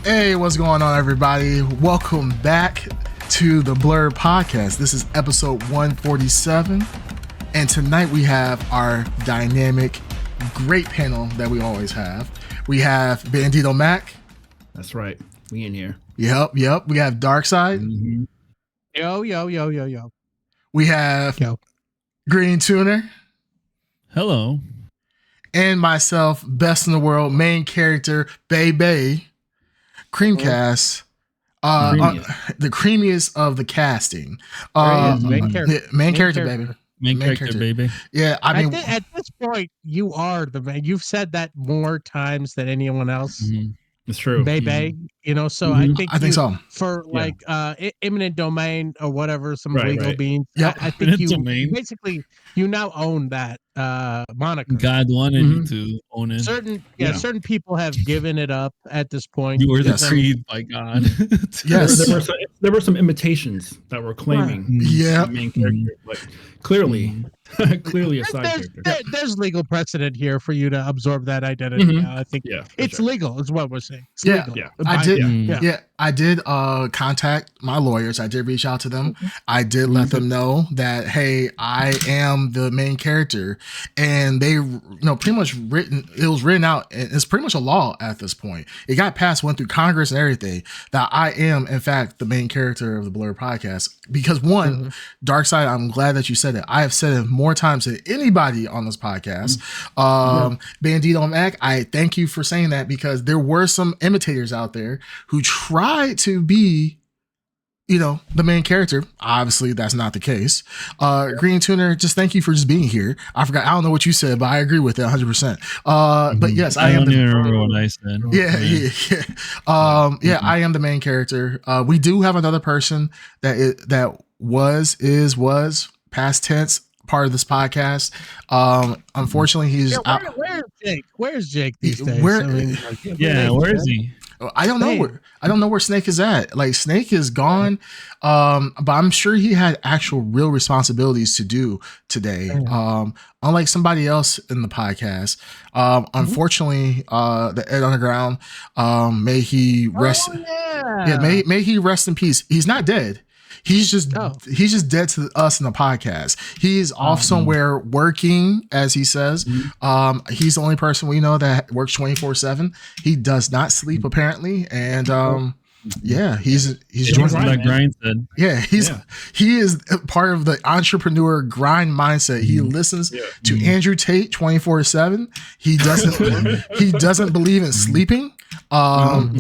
Hey, what's going on, everybody? Welcome back to the Blrd podcast. This is episode 147, and tonight we have our dynamic, great panel that we always have. We have Bandito Mac. That's right. We in here. Yep. We have Darkside. Mm-hmm. Yo. We have Green Tuner. Hello. And myself, best in the world, main character, Bay. Creamcast, the creamiest of the casting. Main character, baby. Main character, baby. Yeah, I mean, at this point, you are the man. You've said that more times than anyone else. Mm-hmm. It's true. Baby, you know. So mm-hmm. I think so. For like eminent domain or whatever, some legal beans. Yeah, I think basically you now own that moniker. God wanted you to own it. Certain people have given it up at this point. You were freed by God. Yes, there were some imitations that were claiming the main character, but clearly a side character. There's legal precedent here for you to absorb that identity. Mm-hmm. I think it's legal, is what we're saying. It's legal. I did contact my lawyers. I did reach out to them. I did let them know that, hey, I am the main character, and they, pretty much it was written out, and it's pretty much a law at this point. It got passed, went through Congress and everything, that I am in fact the main character of the Blrd podcast. Because one, Darkside, I'm glad that you said it. I have said it more times than anybody on this podcast. Bandito Mac, I thank you for saying that, because there were some imitators out there who tried to be, the main character. Obviously, that's not the case. Green Tuner, just thank you for just being here. I don't know what you said, but I agree with it 100%. But yes, I am. don't even remember what I said. Yeah. I am the main character. We do have another person that was past tense part of this podcast. Unfortunately, he's out. Where's Jake? Where's Jake these days? Where is he? I don't know where Snake is at. Like, Snake is gone, but I'm sure he had actual real responsibilities to do today. Unlike somebody else in the podcast, unfortunately, the Ed Underground, may he rest. May he rest in peace. He's not dead. He's just dead to us in the podcast. He is off somewhere working, as he says. He's the only person we know that works 24/7. He does not sleep, apparently, and he's joining that grind said. Yeah, he is part of the entrepreneur grind mindset. He listens to Andrew Tate 24/7. He doesn't believe in sleeping.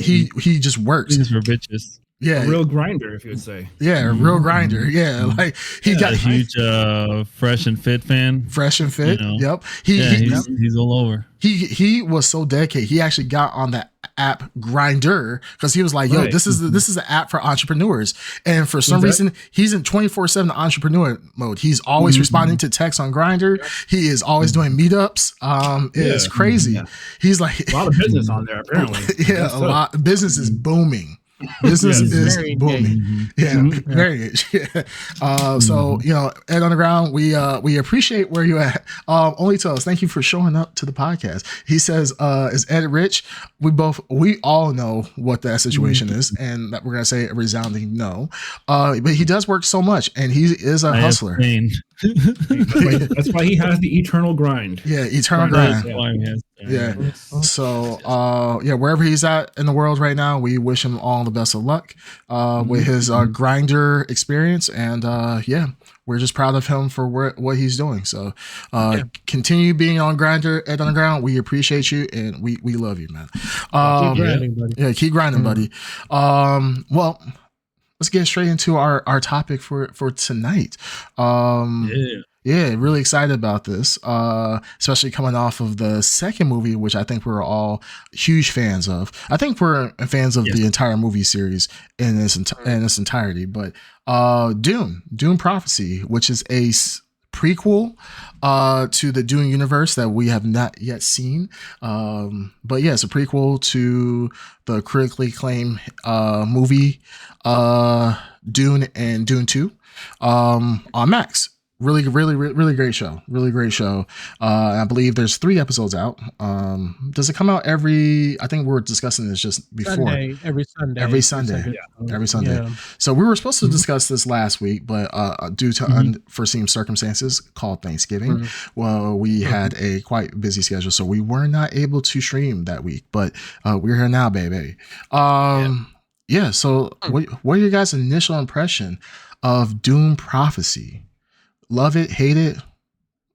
He just works. Things for bitches. Yeah, a real grinder, if you would say. Yeah, a real grinder. Yeah, like he got a huge Fresh and Fit fan. Fresh and Fit. Yep. He's all over. He was so dedicated. He actually got on the app Grinder because he was like, "Yo, this is the app for entrepreneurs." And for some reason, he's in 24/7 entrepreneur mode. He's always responding to texts on Grinder. He is always doing meetups. It's crazy. Yeah. He's like a lot of business on there. Apparently, a lot. Business is booming. Business is booming. Very so Ed Underground, we appreciate where you at. Only to us, thank you for showing up to the podcast. He says, is Ed rich? We all know what that situation is, and that we're gonna say a resounding no. But he does work so much, and he is a hustler. That's why he has the eternal grind. Yeah, eternal grind. So wherever he's at in the world right now, we wish him all the best of luck with his grinder experience, and we're just proud of him for what he's doing. So continue being on Grinder, Ed Underground. We appreciate you, and we love you, man. Keep grinding, buddy. Yeah, keep grinding, buddy. Well, let's get straight into our topic for tonight. Yeah, really excited about this, especially coming off of the second movie, which I think we're all huge fans of. I think we're fans of the entire movie series in its entirety. But Dune Prophecy, which is a prequel to the Dune universe that we have not yet seen. But yeah, it's a prequel to the critically acclaimed movie Dune and Dune 2 on Max. Really great show. Really great show. I believe there's 3 episodes out. Does it come out every? I think we were discussing this just before. Every Sunday. Every Sunday. Every Sunday. Yeah. So we were supposed to discuss this last week, but due to unforeseen circumstances called Thanksgiving, well, we had a quite busy schedule, so we were not able to stream that week. But we're here now, baby. Yeah. So what are your guys' initial impression of Dune Prophecy? Love it, hate it?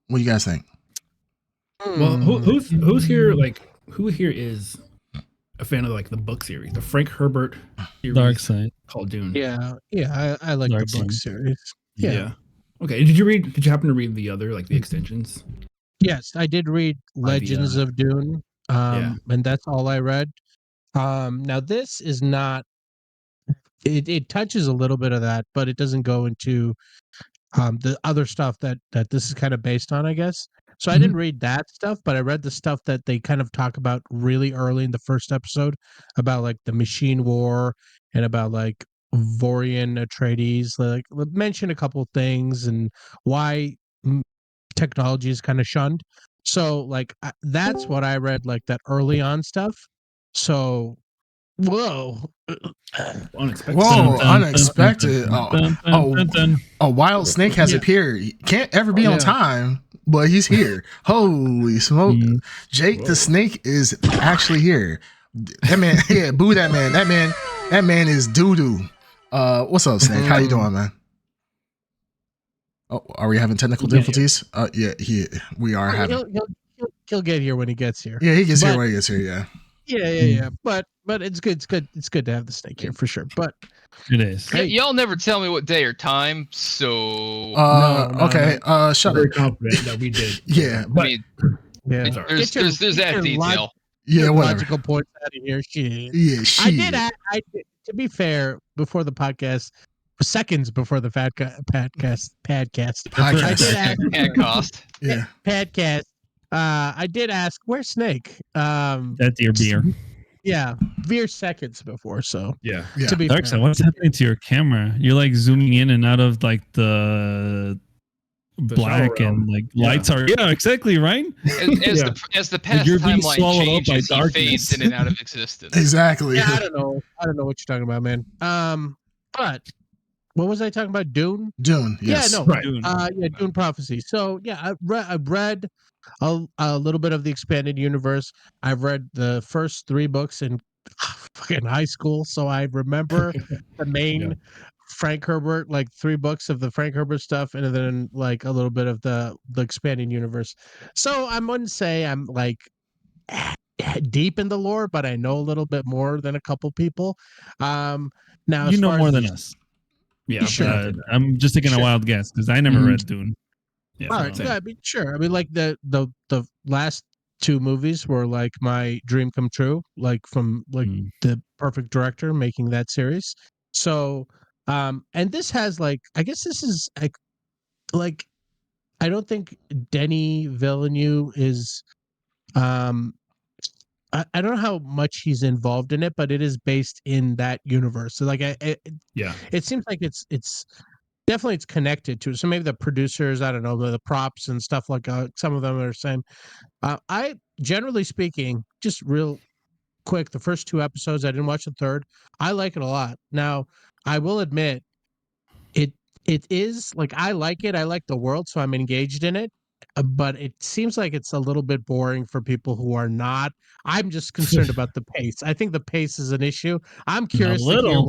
What do you guys think? Well, who's here? Like, who here is a fan of like the book series, the Frank Herbert series Dark Side called Dune? Yeah, I like Dark the book Side. series. Yeah. Okay. Did you happen to read the other, like the extensions? Yes, I did read Legends of Dune. And that's all I read. Now this is not. It touches a little bit of that, but it doesn't go into the other stuff that this is kind of based on, I guess. So I didn't read that stuff, but I read the stuff that they kind of talk about really early in the first episode about like the machine war and about like Vorian Atreides, like mention a couple things and why technology is kind of shunned. So like that's what I read, like that early on stuff. So whoa. Unexpected. A wild snake has appeared. He can't ever be on time, but he's here. Holy smoke. Jake the snake is actually here. That man, boo that man. That man is doo-doo. What's up, Snake? How you doing, man? Oh, are we having technical difficulties? We are having. He'll get here when he gets here. Yeah, he gets here when he gets here, yeah. Yeah. But it's good. It's good to have the snake here for sure. But it is. Hey, y'all never tell me what day or time, so okay. Shut very up. confident that we did. Yeah, I mean, there's that detail. Yeah, whatever. Logical points out of here. Shit. Yeah, shit. I did. To be fair, before the podcast, seconds before the podcast. I did ask. Podcast. Yeah. Podcast. I did ask, where's Snake? That's your beer. Yeah, veer seconds before. So yeah. To be Dark fair. Side, what's happening to your camera? You're like zooming in and out of like the black and like lights are. Yeah, exactly, right. As the past You're being timeline swallowed up by changes, he darkness. fades in and out of existence. Exactly. Yeah, I don't know what you're talking about, man. But what was I talking about? Dune. Dune. Yes. Yeah, no. Right. Dune. Dune Prophecy. So yeah, I've read a little bit of the expanded universe. I've read the first 3 books in fucking high school, so I remember the main Frank Herbert, like 3 books of the Frank Herbert stuff, and then like a little bit of the expanded universe. So I wouldn't say I'm like deep in the lore, but I know a little bit more than a couple people. Now You know more than us. Yeah, sure. I'm just taking a wild guess because I never read Dune. Yeah, all right. Yeah, I mean, sure. I mean, like the last 2 movies were like my dream come true, like from like the perfect director making that series. So, and this has like, I guess this is like I don't think Denis Villeneuve is, I don't know how much he's involved in it, but it is based in that universe. So like, it seems like it's definitely it's connected to it. So maybe the producers, I don't know, the props and stuff like some of them are the same. I generally speaking, just real quick, the first 2 episodes, I didn't watch the third. I like it a lot. Now, I will admit, it is like I like it. I like the world, so I'm engaged in it. But it seems like it's a little bit boring for people who are not. I'm just concerned about the pace. I think the pace is an issue. I'm curious to hear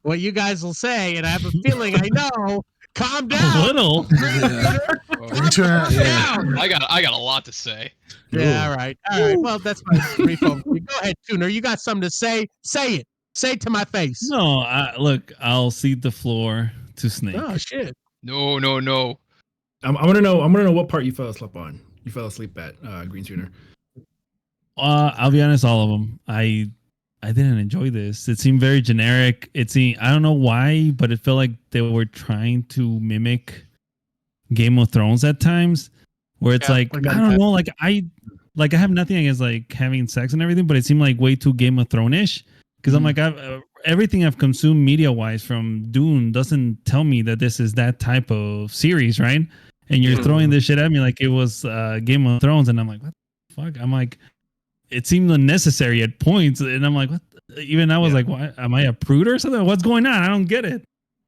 what you guys will say, and I have a feeling I know. Calm down. A little. I got a lot to say. Yeah, all right. Well, that's my brief overview. Go ahead, Tuner. You got something to say? Say it. Say it to my face. No, I'll cede the floor to Snake. Oh shit. No. I want to know what part you fell asleep on. You fell asleep at Green Tuner. I'll be honest, all of them. I didn't enjoy this. It seemed very generic. I don't know why, but it felt like they were trying to mimic Game of Thrones at times, where it's like I don't know, like I have nothing against like having sex and everything, but it seemed like way too Game of Thrones-ish. Because I'm like, everything I've consumed media wise from Dune doesn't tell me that this is that type of series, right? And you're throwing this shit at me like it was Game of Thrones, and I'm like, what the fuck? I'm like, it seemed unnecessary at points, and I'm like, what? Even I was like, why am I a prude or something? What's going on? I don't get it.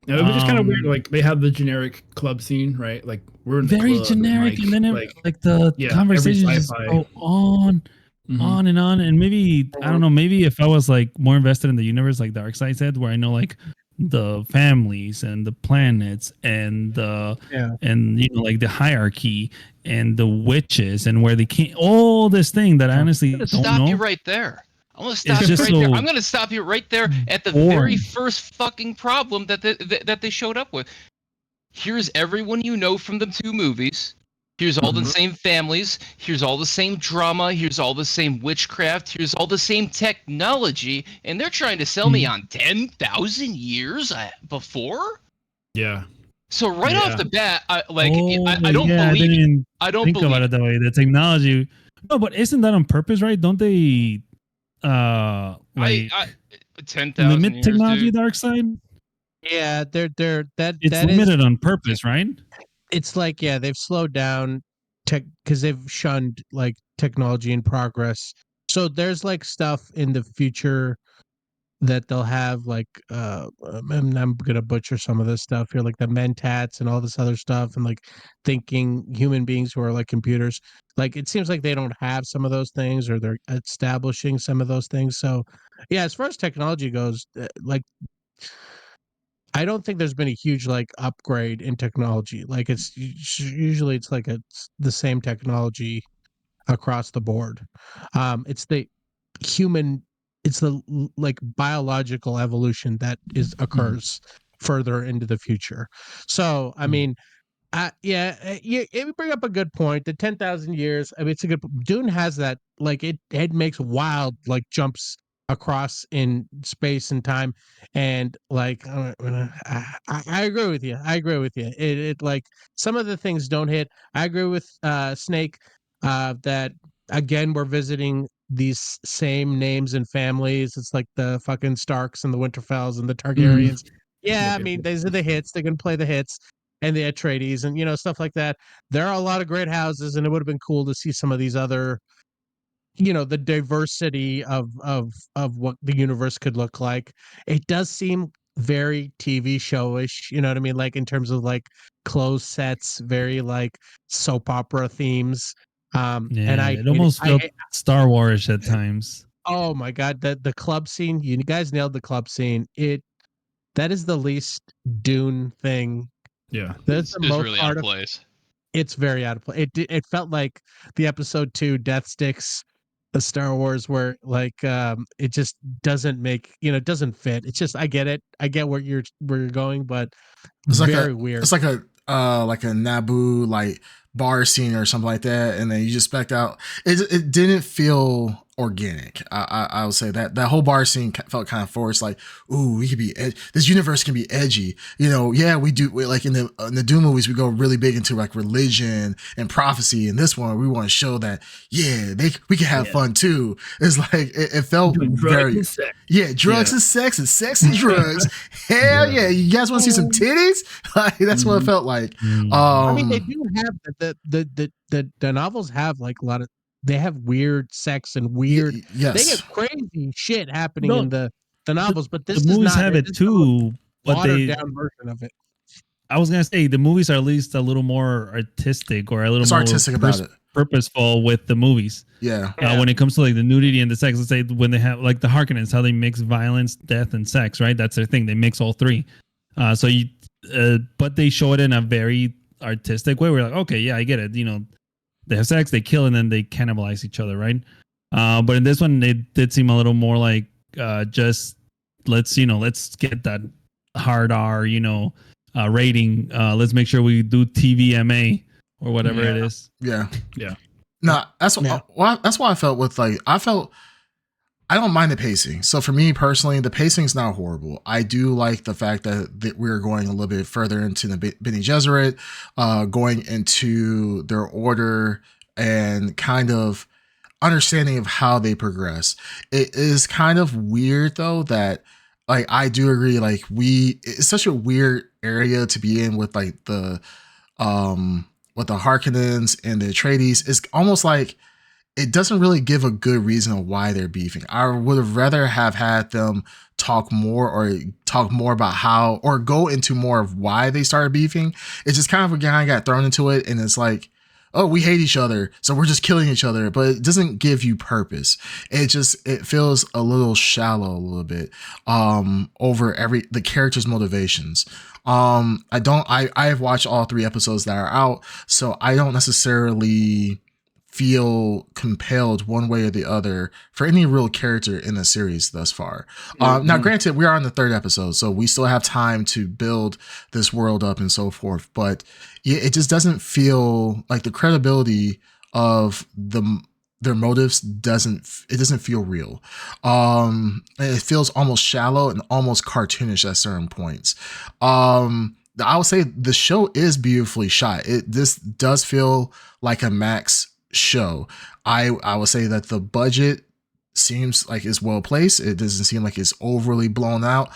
No, it was just kind of weird. Like they have the generic club scene, right? Like we're in the very club, generic, and then like the conversations just go on and on. And maybe I don't know. Maybe if I was like more invested in the universe, like Darkseid said, where I know like the families and the planets and and like the hierarchy and the witches and where they came, all this thing that I honestly don't know. Stop you right there. I'm going to stop you right there. I'm going to stop you right there at the very first fucking problem that they showed up with. Here's everyone you know from the 2 movies. Here's all the same families. Here's all the same drama. Here's all the same witchcraft. Here's all the same technology. And they're trying to sell me on 10,000 years before? Yeah. So off the bat, I don't think about it that way. The technology. No, but isn't that on purpose, right? Don't they 10,000 limit years, technology, dude. Darkseid? Yeah, they're it's limited on purpose, right? It's like they've slowed down tech because they've shunned like technology and progress. So there's like stuff in the future that they'll have like I'm gonna butcher some of this stuff here, like the mentats and all this other stuff, and like thinking human beings who are like computers. Like it seems like they don't have some of those things, or they're establishing some of those things. So yeah, as far as technology goes, like I don't think there's been a huge like upgrade in technology. Like it's usually it's like the same technology across the board. It's the human, it's the like biological evolution that occurs further into the future. So I mean, you bring up a good point. The 10,000 years. I mean, it's a good. Dune has that. Like it makes wild like jumps across in space and time, and like I agree with you. I agree with you. It like some of the things don't hit. I agree with Snake that again we're visiting these same names and families. It's like the fucking Starks and the Winterfells and the Targaryens. Yeah, I mean, these are the hits. They're gonna play the hits and the Atreides and stuff like that. There are a lot of great houses, and it would have been cool to see some of these other, the diversity of what the universe could look like. It does seem very TV showish, you know what I mean? Like in terms of like clothes sets, very like soap opera themes. And it almost felt Star Wars at times. Oh my god, the club scene! You guys nailed the club scene. That is the least Dune thing. Yeah, that's the most really out of place. It's very out of place. It felt like the episode 2 Death Sticks, the Star Wars, where like it just doesn't make it doesn't fit. It's just I get it. I get where you're going, but it's very weird. It's like a Naboo like bar scene or something like that, and then you just spec out. It didn't feel organic. I would say that whole bar scene felt kind of forced. Like, ooh, we could be this universe can be edgy. Yeah, we do. Like in the Dune movies, we go really big into like religion and prophecy. And this one, we want to show that we can have fun too. It's like it felt very drugs and sex and sex and drugs. Hell yeah, you guys want to see some titties? Like that's what it felt like. I mean, they do have the novels have like a lot of. They have weird sex and weird. Yes. They have crazy shit happening in the novels, but this the movies have it too. But watered down version of it. I was gonna say the movies are at least a little more artistic or a little more artistic about it. Purposeful with the movies. Yeah. When it comes to like the nudity and the sex, let's say when they have like the Harkonnens, how they mix violence, death, and sex, right? That's their thing. They mix all three. But they show it in a very artistic way. We're like, okay, yeah, I get it. They have sex, they kill, and then they cannibalize each other, right? But in this one, it did seem a little more like just let's get that hard R, rating. Let's make sure we do TVMA or whatever it is. Yeah. Yeah. No, that's why I felt with like I don't mind the pacing. So for me personally, the pacing's not horrible. I do like the fact that we're going a little bit further into the Bene Gesserit, going into their order and kind of understanding of how they progress. It is kind of weird though that like I do agree. Like it's such a weird area to be in with like with the Harkonnens and the Atreides. It's almost like it doesn't really give a good reason of why they're beefing. I would have rather have had them talk more about how, or go into more of why they started beefing. It's just kind of a guy got thrown into it, and it's like, oh, we hate each other, so we're just killing each other, but it doesn't give you purpose. It feels a little shallow, a little bit, over the character's motivations. I have watched all 3 episodes that are out, so I don't necessarily feel compelled one way or the other for any real character in the series thus far. Now, granted, we are on the 3rd episode, so we still have time to build this world up and so forth. But it just doesn't feel like the credibility of their motives doesn't feel real. It feels almost shallow and almost cartoonish at certain points. I would say the show is beautifully shot. This does feel like a Max show. I would say that the budget seems like it's well placed. It doesn't seem like it's overly blown out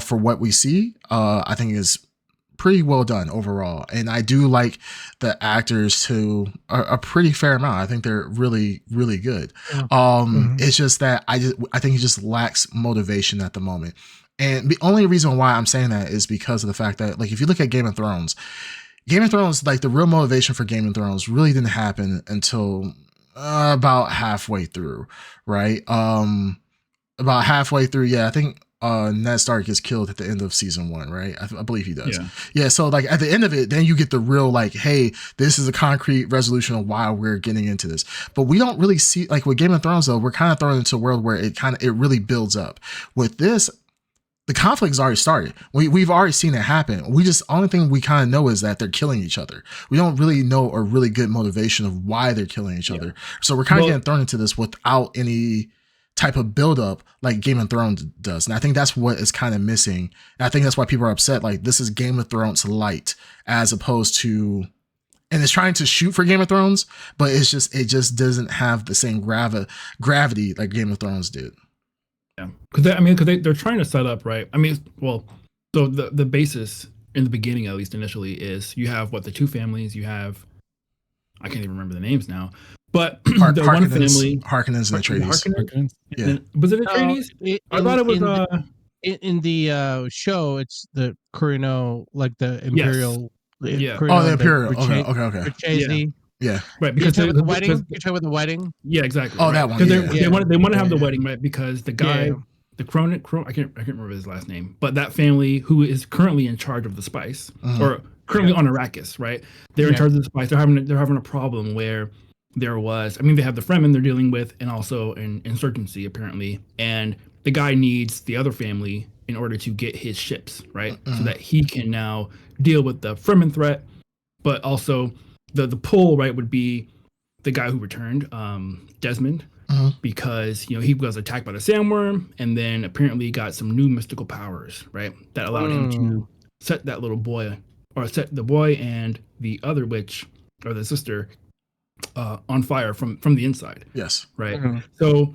for what we see. I think it's pretty well done overall, and I do like the actors to a pretty fair amount. I think they're really, really good. It's just that I think it just lacks motivation at the moment, and the only reason why I'm saying that is because of the fact that, like, if you look at Game of Thrones, like the real motivation for Game of Thrones really didn't happen until about halfway through, right? About halfway through, yeah. I think Ned Stark gets killed at the end of season 1, right? I believe he does. Yeah. So like at the end of it, then you get the real like, hey, this is a concrete resolution of why we're getting into this. But we don't really see, like with Game of Thrones though, we're kind of thrown into a world where it really builds up. With this, the conflict's already started. We've already seen it happen. Only thing we kind of know is that they're killing each other. We don't really know a really good motivation of why they're killing each other. So we're kind of getting thrown into this without any type of buildup like Game of Thrones does. And I think that's what is kind of missing. And I think that's why people are upset. Like, this is Game of Thrones light as opposed to, and it's trying to shoot for Game of Thrones, but it just doesn't have the same gravity like Game of Thrones did. Yeah, because they're trying to set up, right? I mean, well, so the basis in the beginning, at least initially, is you have the 2 families. You have, I can't even remember the names now, but the one family, Harkonnens and Atreides. Yeah, was it Atreides? I thought it was in the show. It's the Corino, like the Imperial. Yes. Corino, the Imperial. Okay. Yeah, right. Because you're talking about the wedding. Yeah, exactly. Oh, right. That one. Because they want to have the wedding, right? Because the guy, the Cronin, I can't remember his last name, but that family who is currently in charge of the spice, or currently on Arrakis, right? They're in charge of the spice. They're having a problem where there was. I mean, they have the Fremen they're dealing with, and also an insurgency apparently, and the guy needs the other family in order to get his ships, right? So that he can now deal with the Fremen threat, but also the pull, right, would be the guy who returned, Desmond, because he was attacked by the sandworm, and then apparently got some new mystical powers, right, that allowed him to set that little boy, or set the boy and the other witch, or the sister, on fire from the inside. Yes. Right. So,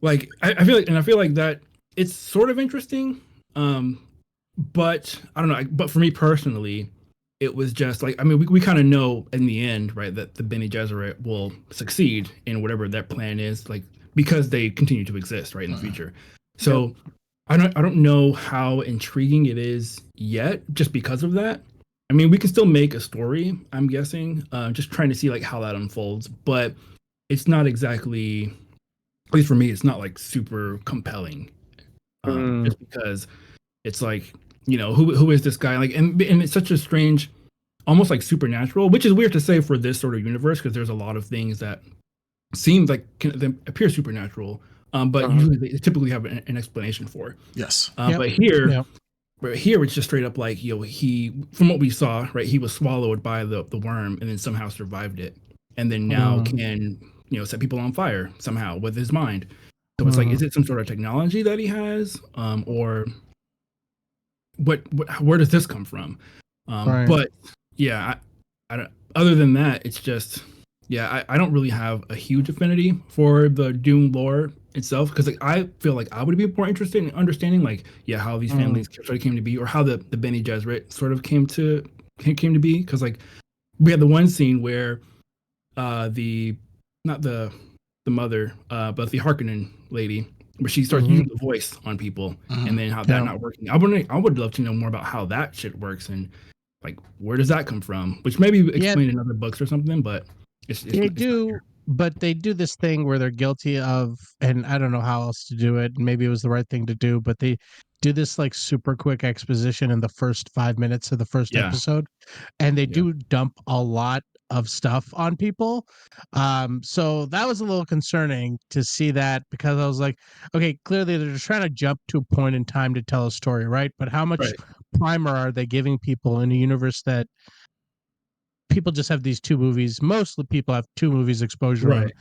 like, I feel like that it's sort of interesting, but I don't know. But for me personally, it was just like, I mean, we kind of know in the end, right, that the Bene Gesserit will succeed in whatever their plan is, like, because they continue to exist, right, in the future. So I don't know how intriguing it is yet, just because of that. I mean, we can still make a story, I'm guessing, just trying to see like how that unfolds, but it's not exactly, at least for me, it's not like super compelling, just because it's like, who is this guy? Like, and it's such a strange, almost like supernatural, which is weird to say for this sort of universe, because there's a lot of things that seem like they appear supernatural, but usually they typically have an explanation for. Yes. But here, it's just straight up like, he, from what we saw, right, he was swallowed by the worm and then somehow survived it, and then now can set people on fire somehow with his mind. So it's like, is it some sort of technology that he has, or where does this come from? But yeah, I don't, other than that, it's just, I don't really have a huge affinity for the Dune lore itself, because like I feel like I would be more interested in understanding like how these families sort of came to be, or how the Bene Gesserit sort of came to be, because like we had the one scene where the not the mother but the Harkonnen lady, where she starts using the voice on people, and then how that not working. I would love to know more about how that shit works, and like where does that come from, which maybe explained in other books or something, but they do. But they do this thing where they're guilty of, and I don't know how else to do it. Maybe it was the right thing to do, but they do this like super quick exposition in the first 5 minutes of the first episode, and they do dump a lot of stuff on people. So that was a little concerning to see that, because I was like, okay, clearly they're just trying to jump to a point in time to tell a story, right? But how much primer are they giving people in a universe that people just have these two movies? Most of the people have two movies exposure. Right.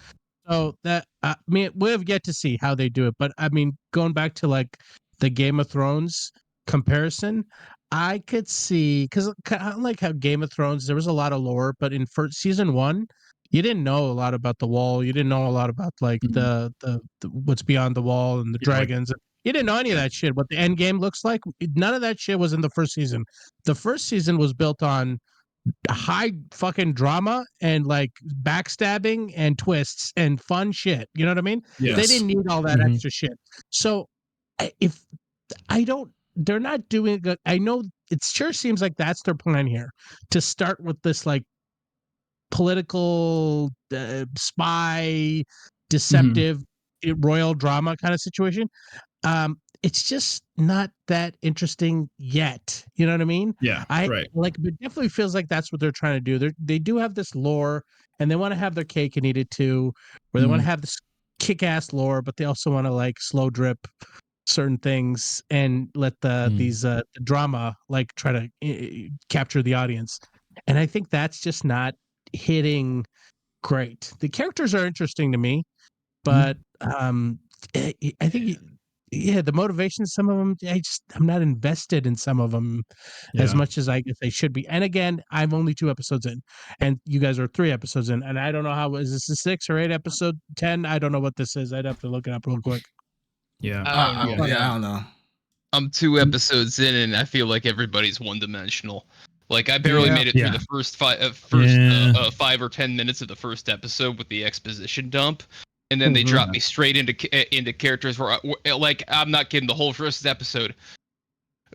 So that, I mean, we have yet to see how they do it. But I mean, going back to like the Game of Thrones comparison, I could see, because unlike how Game of Thrones, there was a lot of lore, but in first season 1, you didn't know a lot about the wall. You didn't know a lot about like the what's beyond the wall and the dragons. You didn't know any of that shit. What the end game looks like, none of that shit was in the first season. The first season was built on high fucking drama and like backstabbing and twists and fun shit. You know what I mean? Yes. They didn't need all that extra shit. So if I don't, they're not doing good. I know it sure seems like that's their plan here, to start with this like political spy, deceptive royal drama kind of situation. It's just not that interesting yet. You know what I mean? Yeah. Like, it definitely feels like that's what they're trying to do. They do have this lore, and they want to have their cake and eat it too, where they want to have this kick-ass lore, but they also want to like slow drip certain things and let these drama like try to capture the audience. And I think that's just not hitting great. The characters are interesting to me, but I think the motivation, some of them, I'm not invested in some of them as much as I guess they should be. And again, I'm only 2 episodes in, and you guys are 3 episodes in, and I don't know how, is this a 6 or 8 episode 10? I don't know what this is. I'd have to look it up real quick. I don't know. I'm 2 episodes in, and I feel like everybody's one-dimensional. Like I barely made it through the first 5 or 10 minutes of the first episode with the exposition dump, and then they dropped me straight into characters where, like, I'm not kidding. The whole first episode,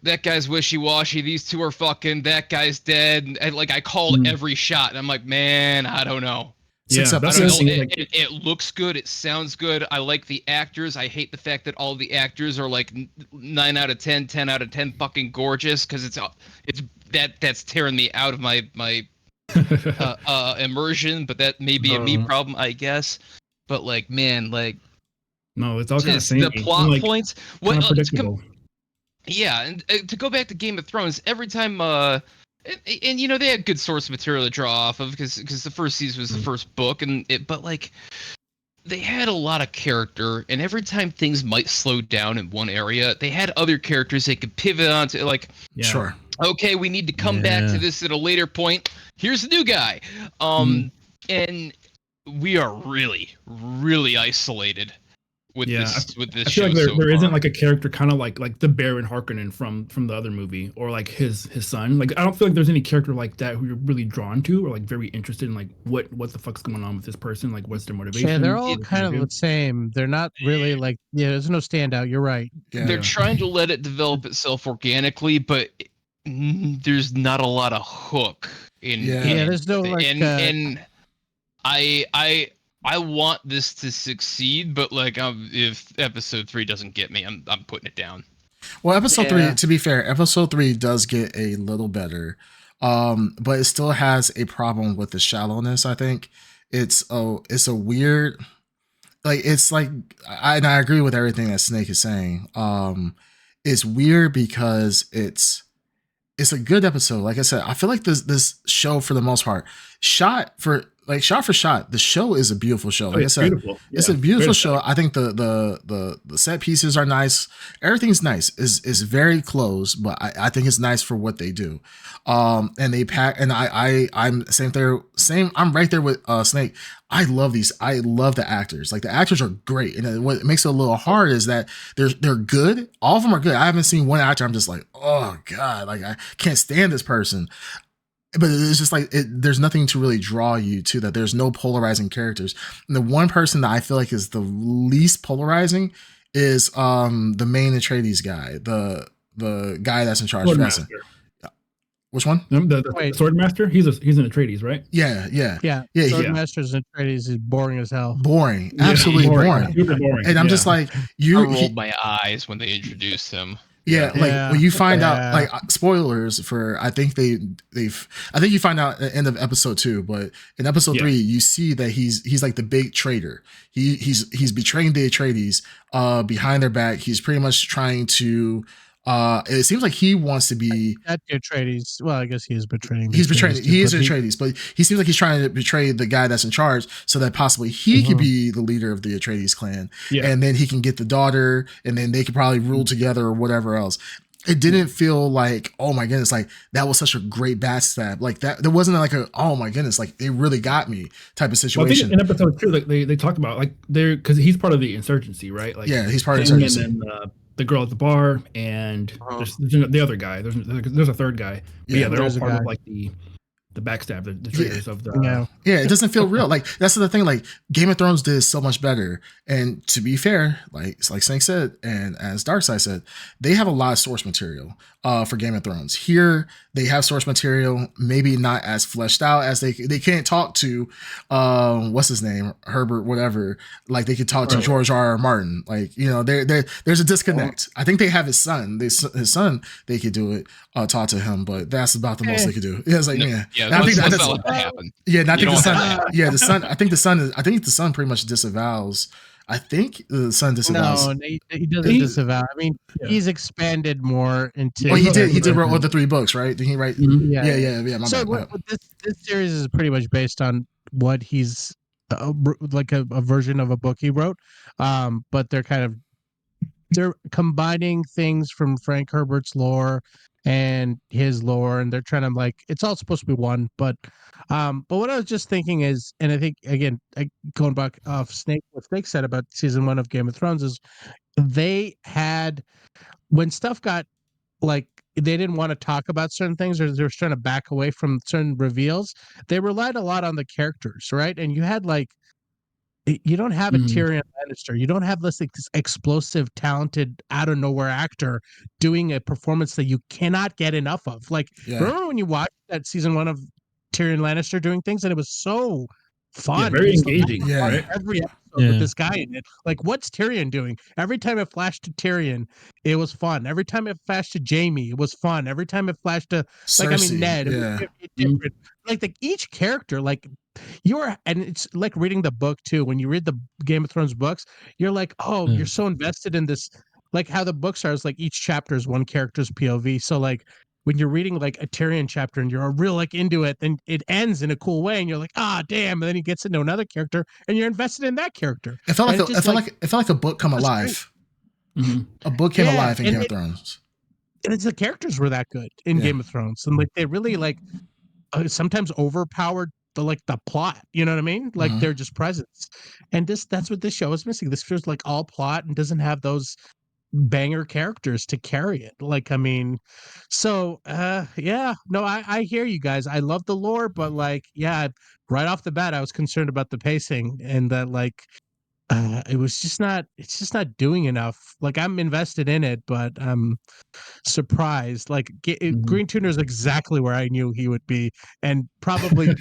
that guy's wishy-washy. These two are fucking. That guy's dead. And like I called every shot, and I'm like, man, I don't know. That's it looks good. It sounds good. I like the actors. I hate the fact that all the actors are like 9 out of 10, 10 out of 10 fucking gorgeous, because that's tearing me out of my immersion. But that may be a me problem, I guess. But like, man, like, no, it's all kind of the plot points. What predictable. And to go back to Game of Thrones, every time and you know, they had good source material to draw off of, because the first season was the first book, but like they had a lot of character, and every time things might slow down in one area, they had other characters they could pivot onto. Like, sure, okay, we need to come back to this at a later point. Here's the new guy, and we are really, really isolated with this. With this, I feel like there isn't like a character kind of like the Baron Harkonnen from the other movie, or like his son. Like, I don't feel like there's any character like that who you're really drawn to, or like very interested in like what the fuck's going on with this person, like what's their motivation. Yeah, they're all kind of the same. They're not really like, there's no standout. You're right. They're trying to let it develop itself organically, but there's not a lot of hook in there's no like and I want this to succeed, but like, if episode 3 doesn't get me, I'm putting it down. Well, episode 3, to be fair, episode 3 does get a little better, but it still has a problem with the shallowness. I think it's a weird, like, it's like, I agree with everything that Snake is saying. It's weird because it's a good episode. Like I said, I feel like this show, for the most part, shot for like shot for shot, the show is a beautiful show. Like I said, beautiful. It's a beautiful show. I think the set pieces are nice. Everything's nice. Is very close, but I think it's nice for what they do. And they pack, and I'm same there. Same. I'm right there with Snake. I love these. I love the actors. Like the actors are great, and what makes it a little hard is that they're good. All of them are good. I haven't seen one actor I'm just like, oh god, like I can't stand this person. But it's just like there's nothing to really draw you to that. There's no polarizing characters. And the one person that I feel like is the least polarizing is the main Atreides guy, the guy that's in charge of Essen. Which one? The Swordmaster? He's an Atreides, right? Yeah. Swordmaster's Atreides is boring as hell. Boring. Absolutely boring. Super boring. And I'm just like, I rolled my eyes when they introduced him. Yeah, when you find out, like spoilers for, I think you find out at the end of episode 2, but in episode 3, you see that he's like the big traitor. He's betraying the Atreides behind their back. He's pretty much trying to. It seems like he wants to be that Atreides. Well, I guess he is betraying. He's betraying. He is Atreides, but he seems like he's trying to betray the guy that's in charge, so that possibly he could be the leader of the Atreides clan, and then he can get the daughter, and then they could probably rule together or whatever else. It didn't feel like, oh my goodness, like that was such a great backstab. Like that, there wasn't like a, oh my goodness, like it really got me type of situation. Well, I think in episode 2, like they talked about like because he's part of the insurgency, right? Like he's part of the insurgency. And then, the girl at the bar and there's the other guy. There's a third guy. But they're all part of like the backstab, the traitors of the. Yeah, it doesn't feel real. Like that's the thing. Like Game of Thrones did so much better. And to be fair, like Snake said, and as Darkside said, they have a lot of source material for Game of Thrones. Here they have source material, maybe not as fleshed out as they can't talk to what's his name, Herbert, whatever. Like they could talk to George R.R. Martin. Like there's a disconnect. I think they have his son. His son, they could do it, talk to him, but that's about the most they could do. Yeah, it's like I think that's not what happened. Yeah, and I think the son. Yeah, the son. I think the son pretty much disavows. I think the son disavows. No, he doesn't disavow. I mean, he's expanded more into. Oh, he did. He did write all the 3 books, right? Did he write? Yeah. My bad. This series is pretty much based on what he's like a version of a book he wrote. But they're combining things from Frank Herbert's lore and his lore, and they're trying to like it's all supposed to be one, but what I was just thinking is, and I think again going back off what Snake said about season 1 of Game of Thrones is they had when stuff got like they didn't want to talk about certain things or they were trying to back away from certain reveals, they relied a lot on the characters, right? And you had like you don't have a Tyrion Lannister. You don't have this explosive, talented, out of nowhere actor doing a performance that you cannot get enough of. Like, remember when you watched that season 1 of Tyrion Lannister doing things, and it was so fun, very engaging. Right? Every episode with this guy in it. Like, what's Tyrion doing? Every time it flashed to Tyrion, it was fun. Every time it flashed to Jaime, it was fun. Every time it flashed to Cersei, Ned, it was different. Like each character, like. And it's like reading the book too. When you read the Game of Thrones books, you're like, oh, you're so invested in this. Like how the books are is like each chapter is one character's POV. So like when you're reading like a Tyrion chapter and you're real like into it, then it ends in a cool way, and you're like, damn. And then he gets into another character, and you're invested in that character. It felt like a book come alive. A book came alive in Game of Thrones. And it's the characters were that good in Game of Thrones, and like they really like sometimes overpowered the plot, you know what I mean? Like they're just presence. And that's what this show is missing. This feels like all plot and doesn't have those banger characters to carry it. Like, I mean, so I hear you guys. I love the lore, but like, right off the bat, I was concerned about the pacing and that like it's just not doing enough. Like I'm invested in it, but I'm surprised. Like Green Tuner is exactly where I knew he would be, and probably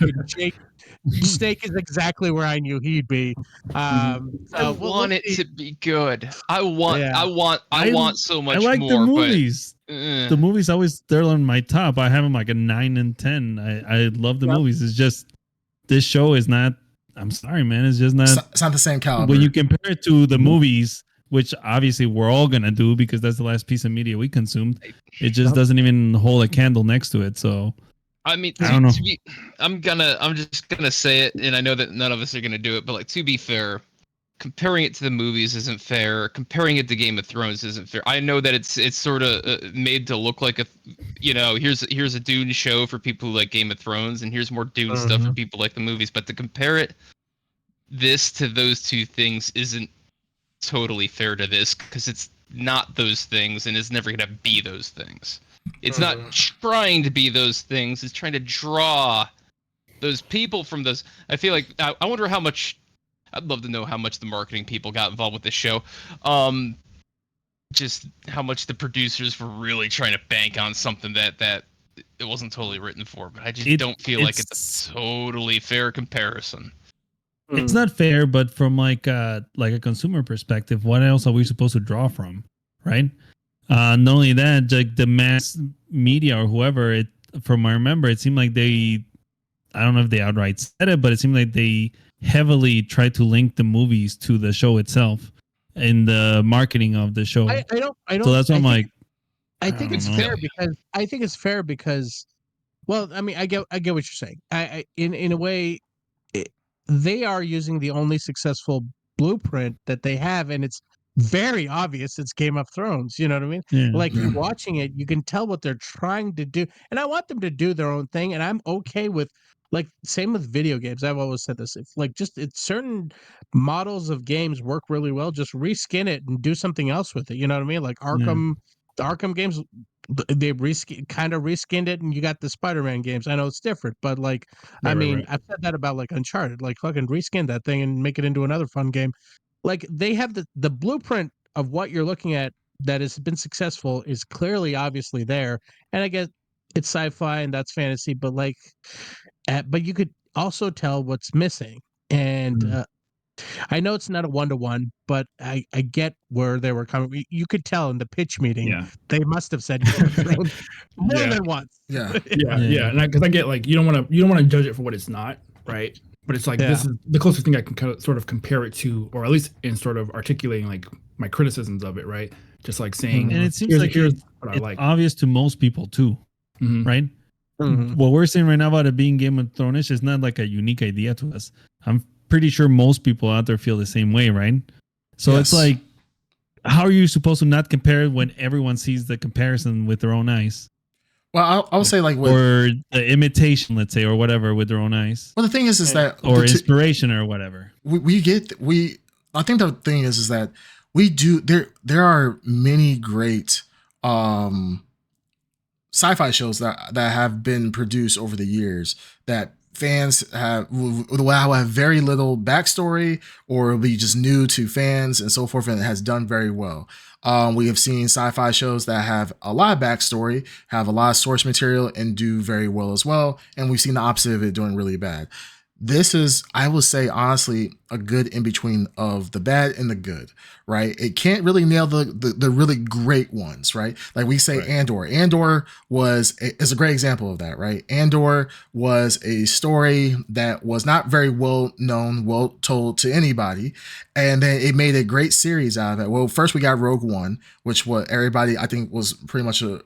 Snake is exactly where I knew he'd be. I want it to be good. I want so much more. I like the movies. The movies they're on my top. I have them like a 9 and 10. I love the movies. It's just this show is not. I'm sorry, man. It's just not. It's not the same caliber. When you compare it to the movies, which obviously we're all gonna do because that's the last piece of media we consumed, it just doesn't even hold a candle next to it. So, I mean, I don't know. I'm just gonna say it, and I know that none of us are gonna do it, but like, to be fair, comparing it to the movies isn't fair. Comparing it to Game of Thrones isn't fair. I know that it's sort of made to look like here's a Dune show for people who like Game of Thrones, and here's more Dune stuff for people like the movies. But to compare this to those two things isn't totally fair to this, because it's not those things, and it's never gonna be those things. It's not trying to be those things. It's trying to draw those people from those. I feel like I wonder how much. I'd love to know how much the marketing people got involved with this show. Just how much the producers were really trying to bank on something that it wasn't totally written for. But I just don't feel like it's a totally fair comparison. It's not fair, but from like a consumer perspective, what else are we supposed to draw from, right? Not only that, like the mass media or whoever, from what I remember, it seemed like I don't know if they outright said it, but it seemed like they heavily tried to link the movies to the show itself in the marketing of the show. I don't. So that's why I'm like, I think it's fair because, well, I mean, I get what you're saying. In a way, they are using the only successful blueprint that they have, and it's very obvious it's Game of Thrones. You know what I mean? yeah. Like, you're watching it, you can tell what they're trying to do, and I want them to do their own thing, and I'm okay with, like, same with video games. I've always said this. If it's certain models of games work really well, just reskin it and do something else with it. You know what I mean? Like Arkham, the Arkham games, they kind of reskinned it, and you got the Spider-Man games. I know it's different, but like, I mean, I've said that about like Uncharted. Like, fucking reskin that thing and make it into another fun game. Like, they have the blueprint of what you're looking at that has been successful is clearly, obviously there. And I guess it's sci-fi and that's fantasy, but like, but you could also tell what's missing. And I know it's not a 1-to-1, but I get where they were coming. You could tell in the pitch meeting, they must have said more than once. Yeah. Because I get, like, you don't want to judge it for what it's not, right? But it's like, this is the closest thing I can kind of sort of compare it to, or at least in sort of articulating like my criticisms of it, right? Just like saying, and it seems like it's obvious to most people too, right? What we're saying right now about it being Game of Thrones is not like a unique idea to us. I'm pretty sure most people out there feel the same way, right? So it's like, how are you supposed to not compare it when everyone sees the comparison with their own eyes? Well, I'll say like or the imitation, let's say, or whatever, with their own eyes. Well, the thing is that or inspiration or whatever. I think the thing is that we do there are many great sci-fi shows that have been produced over the years that fans have very little backstory or will be just new to fans and so forth, and it has done very well. We have seen sci-fi shows that have a lot of backstory, have a lot of source material, and do very well as well. And we've seen the opposite of it doing really bad. This is, I would say, honestly, a good in between of the bad and the good, right? It can't really nail the really great ones, right? Like we say, Andor. Andor is a great example of that, right? Andor was a story that was not very well known, well told to anybody, and then it made a great series out of it. Well, first we got Rogue One, which what everybody I think was pretty much a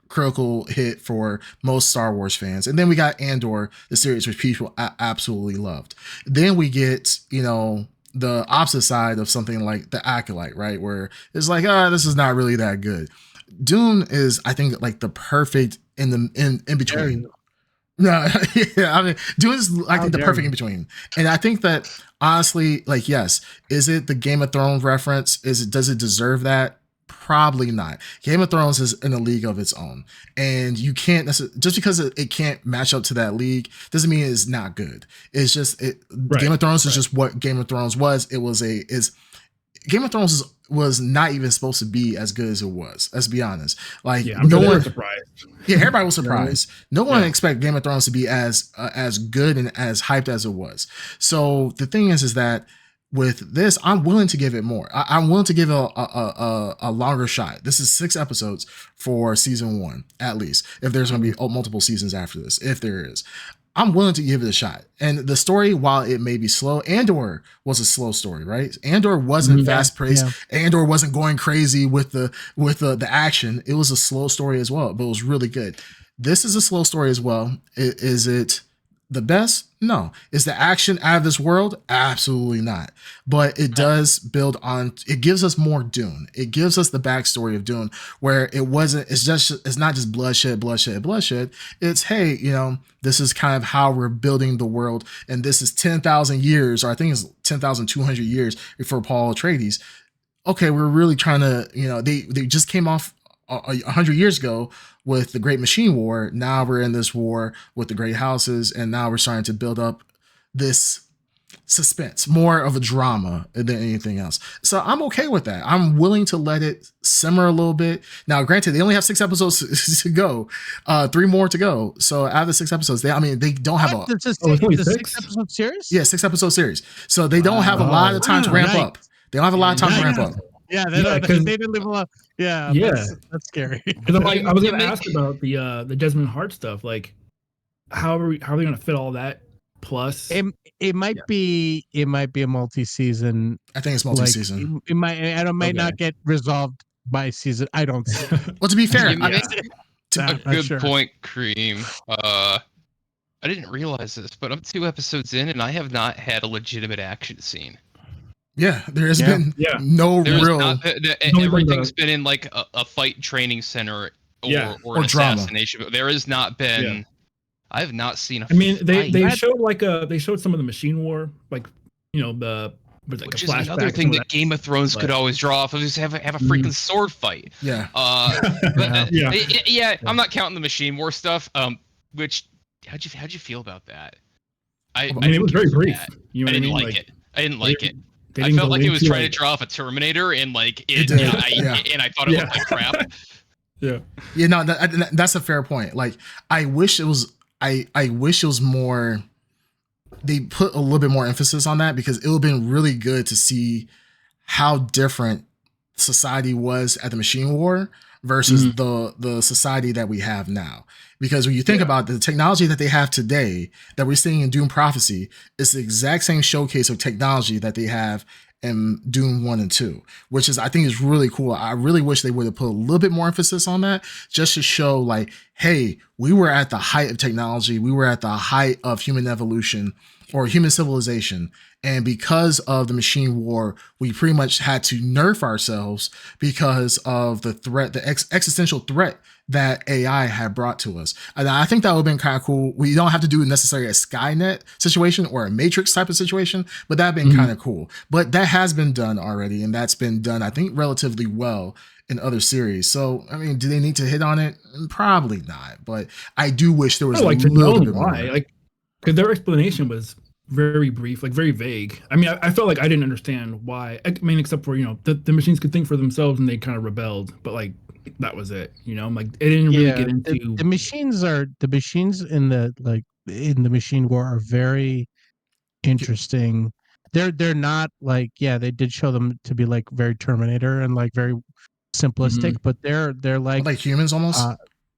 critical hit for most Star Wars fans. And then we got Andor, the series which people absolutely loved. Then we get, the opposite side of something like The Acolyte, right? Where it's like, this is not really that good. Dune is, I think, like the perfect in between. No, yeah, I mean, Dune is, I think, the perfect in between. And I think that, honestly, like, yes, is it the Game of Thrones reference? Does it deserve that? Probably not. Game of Thrones is in a league of its own, and you can't necessarily, just because it can't match up to that league doesn't mean it's not good. It's just Game of Thrones is just what Game of Thrones was. Game of Thrones was not even supposed to be as good as it was. Let's be honest. Like, no one was surprised. Yeah, everybody was surprised. No one expected Game of Thrones to be as good and as hyped as it was. So the thing is that with this, I'm willing to give it more. I'm willing to give it a longer shot. This is 6 episodes for season 1, at least. If there's going to be multiple seasons after this, if there is, I'm willing to give it a shot. And the story, while it may be slow, Andor was a slow story, right? Andor wasn't fast paced. Yeah. Andor wasn't going crazy with the action. It was a slow story as well, but it was really good. this is a slow story as well. Is it the best? No. Is the action out of this world? Absolutely not. But it does build on, it gives us more Dune. It gives us the backstory of Dune, where it's not just bloodshed. It's, hey, this is kind of how we're building the world. And this is 10,000 years, or I think it's 10,200 years before Paul Atreides. Okay, we're really trying to, they just came off 100 years ago with the Great Machine War. Now we're in this war with the Great Houses, and now we're starting to build up this suspense, more of a drama than anything else. So I'm okay with that. I'm willing to let it simmer a little bit. Now, granted, they only have 6 episodes to go, 3 more to go. So out of the 6 episodes, they don't have it's a 6-episode series. Yeah, 6-episode series. So they don't have a lot of time to ramp up. They don't have a lot of time to ramp up. Yeah, they didn't live a lot. Yeah, that's scary. Because I was going to ask about the Desmond Hart stuff. Like, how are they going to fit all that? Plus, it might be a multi-season. I think it's multi-season. It might not get resolved by season. I don't see. Well, to be fair, good point, Cream. I didn't realize this, but I'm 2 episodes in, and I have not had a legitimate action scene. Yeah, there has been no real. Everything's been in like a fight training center or an assassination. But there has not been. Yeah. I have not seen. They showed some of the machine war, like which is another thing that Game of Thrones could always draw off of, is have a freaking sword fight. Yeah. I'm not counting the machine war stuff. Which how'd you feel about that? I mean, it was very brief. I didn't like it. I didn't like it. I felt like it was trying to draw off a Terminator, and like it. And I thought it looked like crap. Yeah. Yeah. No, that's a fair point. Like, I wish it was. I wish it was more. They put a little bit more emphasis on that, because it would have been really good to see how different society was at the Machine War versus the society that we have now. Because when you think about the technology that they have today, that we're seeing in Dune Prophecy, is the exact same showcase of technology that they have in Dune 1 and 2, which is, I think, is really cool. I really wish they would have put a little bit more emphasis on that, just to show like, hey, we were at the height of technology. We were at the height of human evolution or human civilization. And because of the machine war, we pretty much had to nerf ourselves because of the threat, the existential threat that AI had brought to us. And I think that would have been kind of cool. We don't have to do necessarily a Skynet situation or a Matrix type of situation, but that'd been kind of cool. But that has been done already, and that's been done, I think, relatively well in other series. So, I mean, do they need to hit on it? Probably not. But I do wish there was a little bit more. Like, because their explanation was very brief, like very vague. I mean, I felt like I didn't understand why. I mean, except for, the machines could think for themselves and they kind of rebelled, but like that was it. Like it didn't really get into the machines in the machine war are very interesting. They're not like, they did show them to be like very Terminator and like very simplistic, but they're like humans almost.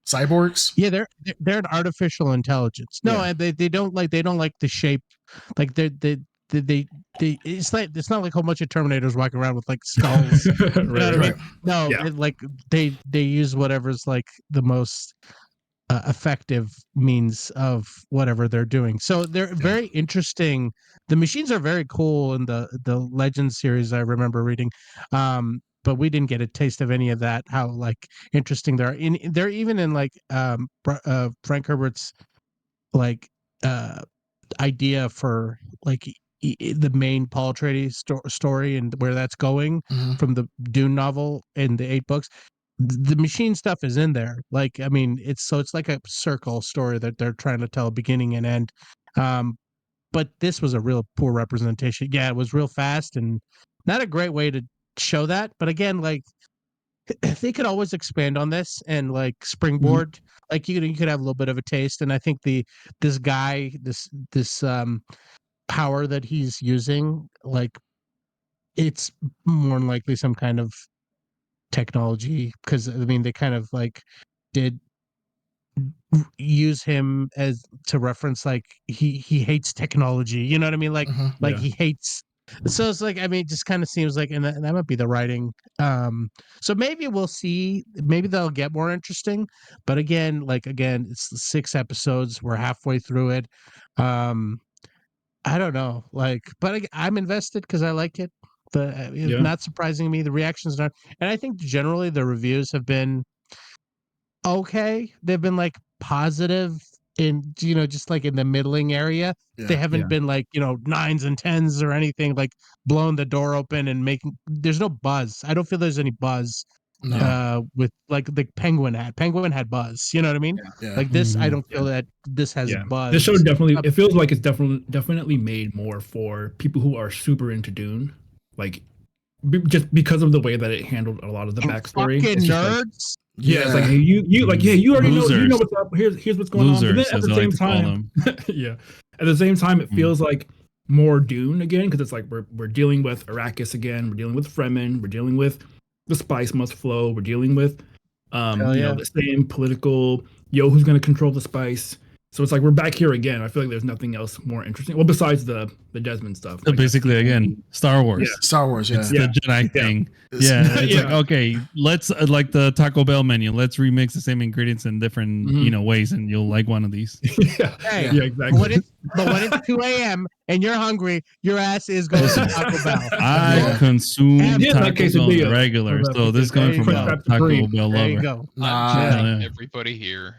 Cyborgs. Yeah, they're an artificial intelligence. No, and they don't like the shape. Like they it's not like a whole bunch of Terminators walking around with like skulls. Right. No, like they use whatever's like the most effective means of whatever they're doing. So they're very interesting. The machines are very cool in the Legend series I remember reading. But we didn't get a taste of any of that. How like interesting they are. They're even in like Frank Herbert's like idea for like the main Paul Atreides story and where that's going from the Dune novel and the 8 books. The machine stuff is in there. Like, I mean, it's like a circle story that they're trying to tell, beginning and end. But this was a real poor representation. Yeah, it was real fast and not a great way to show that. But again, like they could always expand on this and like springboard. Like you could have a little bit of a taste. And I think this guy, this power that he's using, like it's more than likely some kind of technology, because I mean they kind of like did use him as to reference like he hates technology, you know what I mean, like he hates So it's like, I mean, it just kind of seems like, and that might be the writing. So maybe we'll see. Maybe they'll get more interesting. But again, it's 6 episodes. We're halfway through it. I don't know. But I'm invested because I like it. It's not surprising me. The reactions are, and I think generally the reviews have been okay. They've been like positive in, just like in the middling area. They haven't been like, 9s and 10s or anything, like blowing the door open and making, there's no buzz. I don't feel there's any buzz with like the Penguin had buzz, you know what I mean? Like this, I don't feel that this has buzz. This show definitely, it feels like it's definitely made more for people who are super into Dune, like just because of the way that it handled a lot of the backstory. Fucking nerds. Like, it's like, hey, you already know what's up. Here's what's going on. But then at the same time, at the same time, it feels like more Dune again, because it's like we're dealing with Arrakis again, we're dealing with Fremen, we're dealing with the spice must flow, we're dealing with the same political who's going to control the spice. So it's like we're back here again. I feel like there's nothing else more interesting. Well, besides the Desmond stuff. So basically, again, Star Wars. Yeah. Star Wars, It's the Jedi thing. It's like, okay, let's like the Taco Bell menu. Let's remix the same ingredients in different ways, and you'll like one of these. Exactly. But when it's 2 a.m. and you're hungry, your ass is going to Taco Bell. I consume Taco Bell regular, so this is going from a Taco Bell lover. There you go. Everybody here.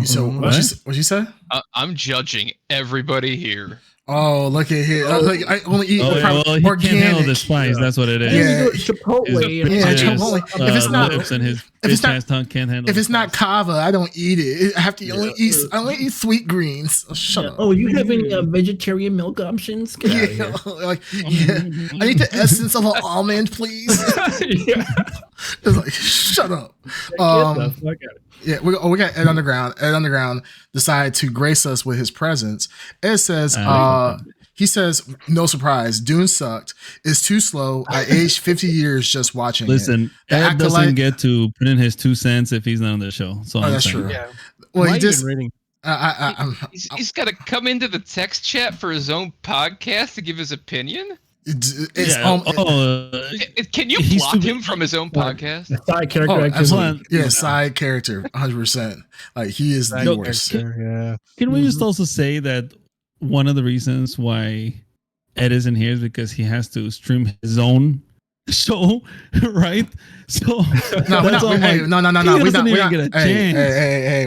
So what you say? I'm judging everybody here. Oh, look at here! Like I only eat he organic. Can't handle the spice. That's what it is. Chipotle. Chipotle. If it's not, lips and his bitch-ass tongue can't handle. If it's not kava, I don't eat it. I have to only eat. I only eat sweet greens. Oh, shut up. Oh, you have any vegetarian milk options? I need the essence of an almond, please. It's like, shut up. We got Ed Underground. Ed Underground decided to grace us with his presence. Ed says, he says, no surprise, Dune sucked. It's too slow. I aged 50 years just watching it. Ed doesn't get to put in his 2 cents if he's not on the show. So that's true. Yeah. Well, he just reading. He's got to come into the text chat for his own podcast to give his opinion. Can you block him from his own podcast? Side character. Absolutely. Side character, 100%. Like he is the worst. Can we just also say that one of the reasons why Ed isn't here is because he has to stream his own show, right? So no. Hey,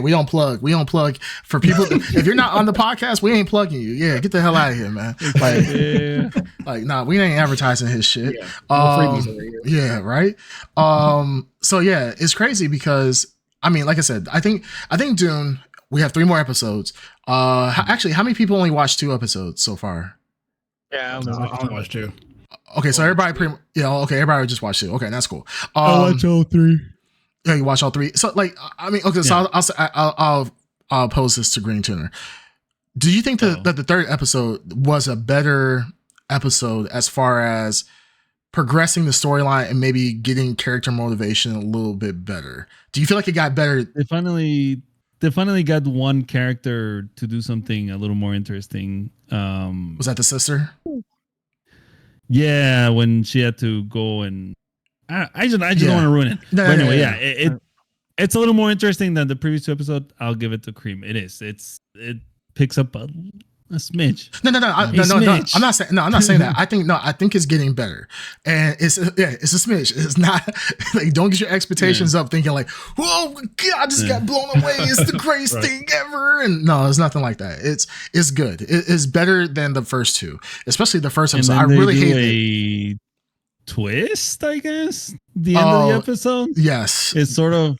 we don't plug. We don't plug for people. If you're not on the podcast, we ain't plugging you. Yeah, get the hell out of here, man. We ain't advertising his shit. Yeah, right. So yeah, it's crazy because I mean, like I said, I think Dune. We have 3 more episodes. Actually, how many people only watched 2 episodes so far? Yeah, I only watched 2. Okay, so everybody everybody just watched it. Okay, that's cool. I watch all 3. Yeah, you watch all 3. So so I'll pose this to Green Tuner. Do you think that the 3rd episode was a better episode as far as progressing the storyline and maybe getting character motivation a little bit better? Do you feel like it got better? They finally got one character to do something a little more interesting. Was that the sister? Yeah, when she had to go and I just don't want to ruin it. But anyway, it's a little more interesting than the previous 2 episodes. I'll give it to Cream. It is. It picks up a smidge. No. I'm not saying that. I think it's getting better, and it's a smidge. It's not like, don't get your expectations up thinking like, whoa, God, I just got blown away. It's the greatest thing ever. And no, it's nothing like that. It's good. It's better than the first 2, especially the first episode. I really hate it. Twist, I guess. The end of the episode. Yes, it's sort of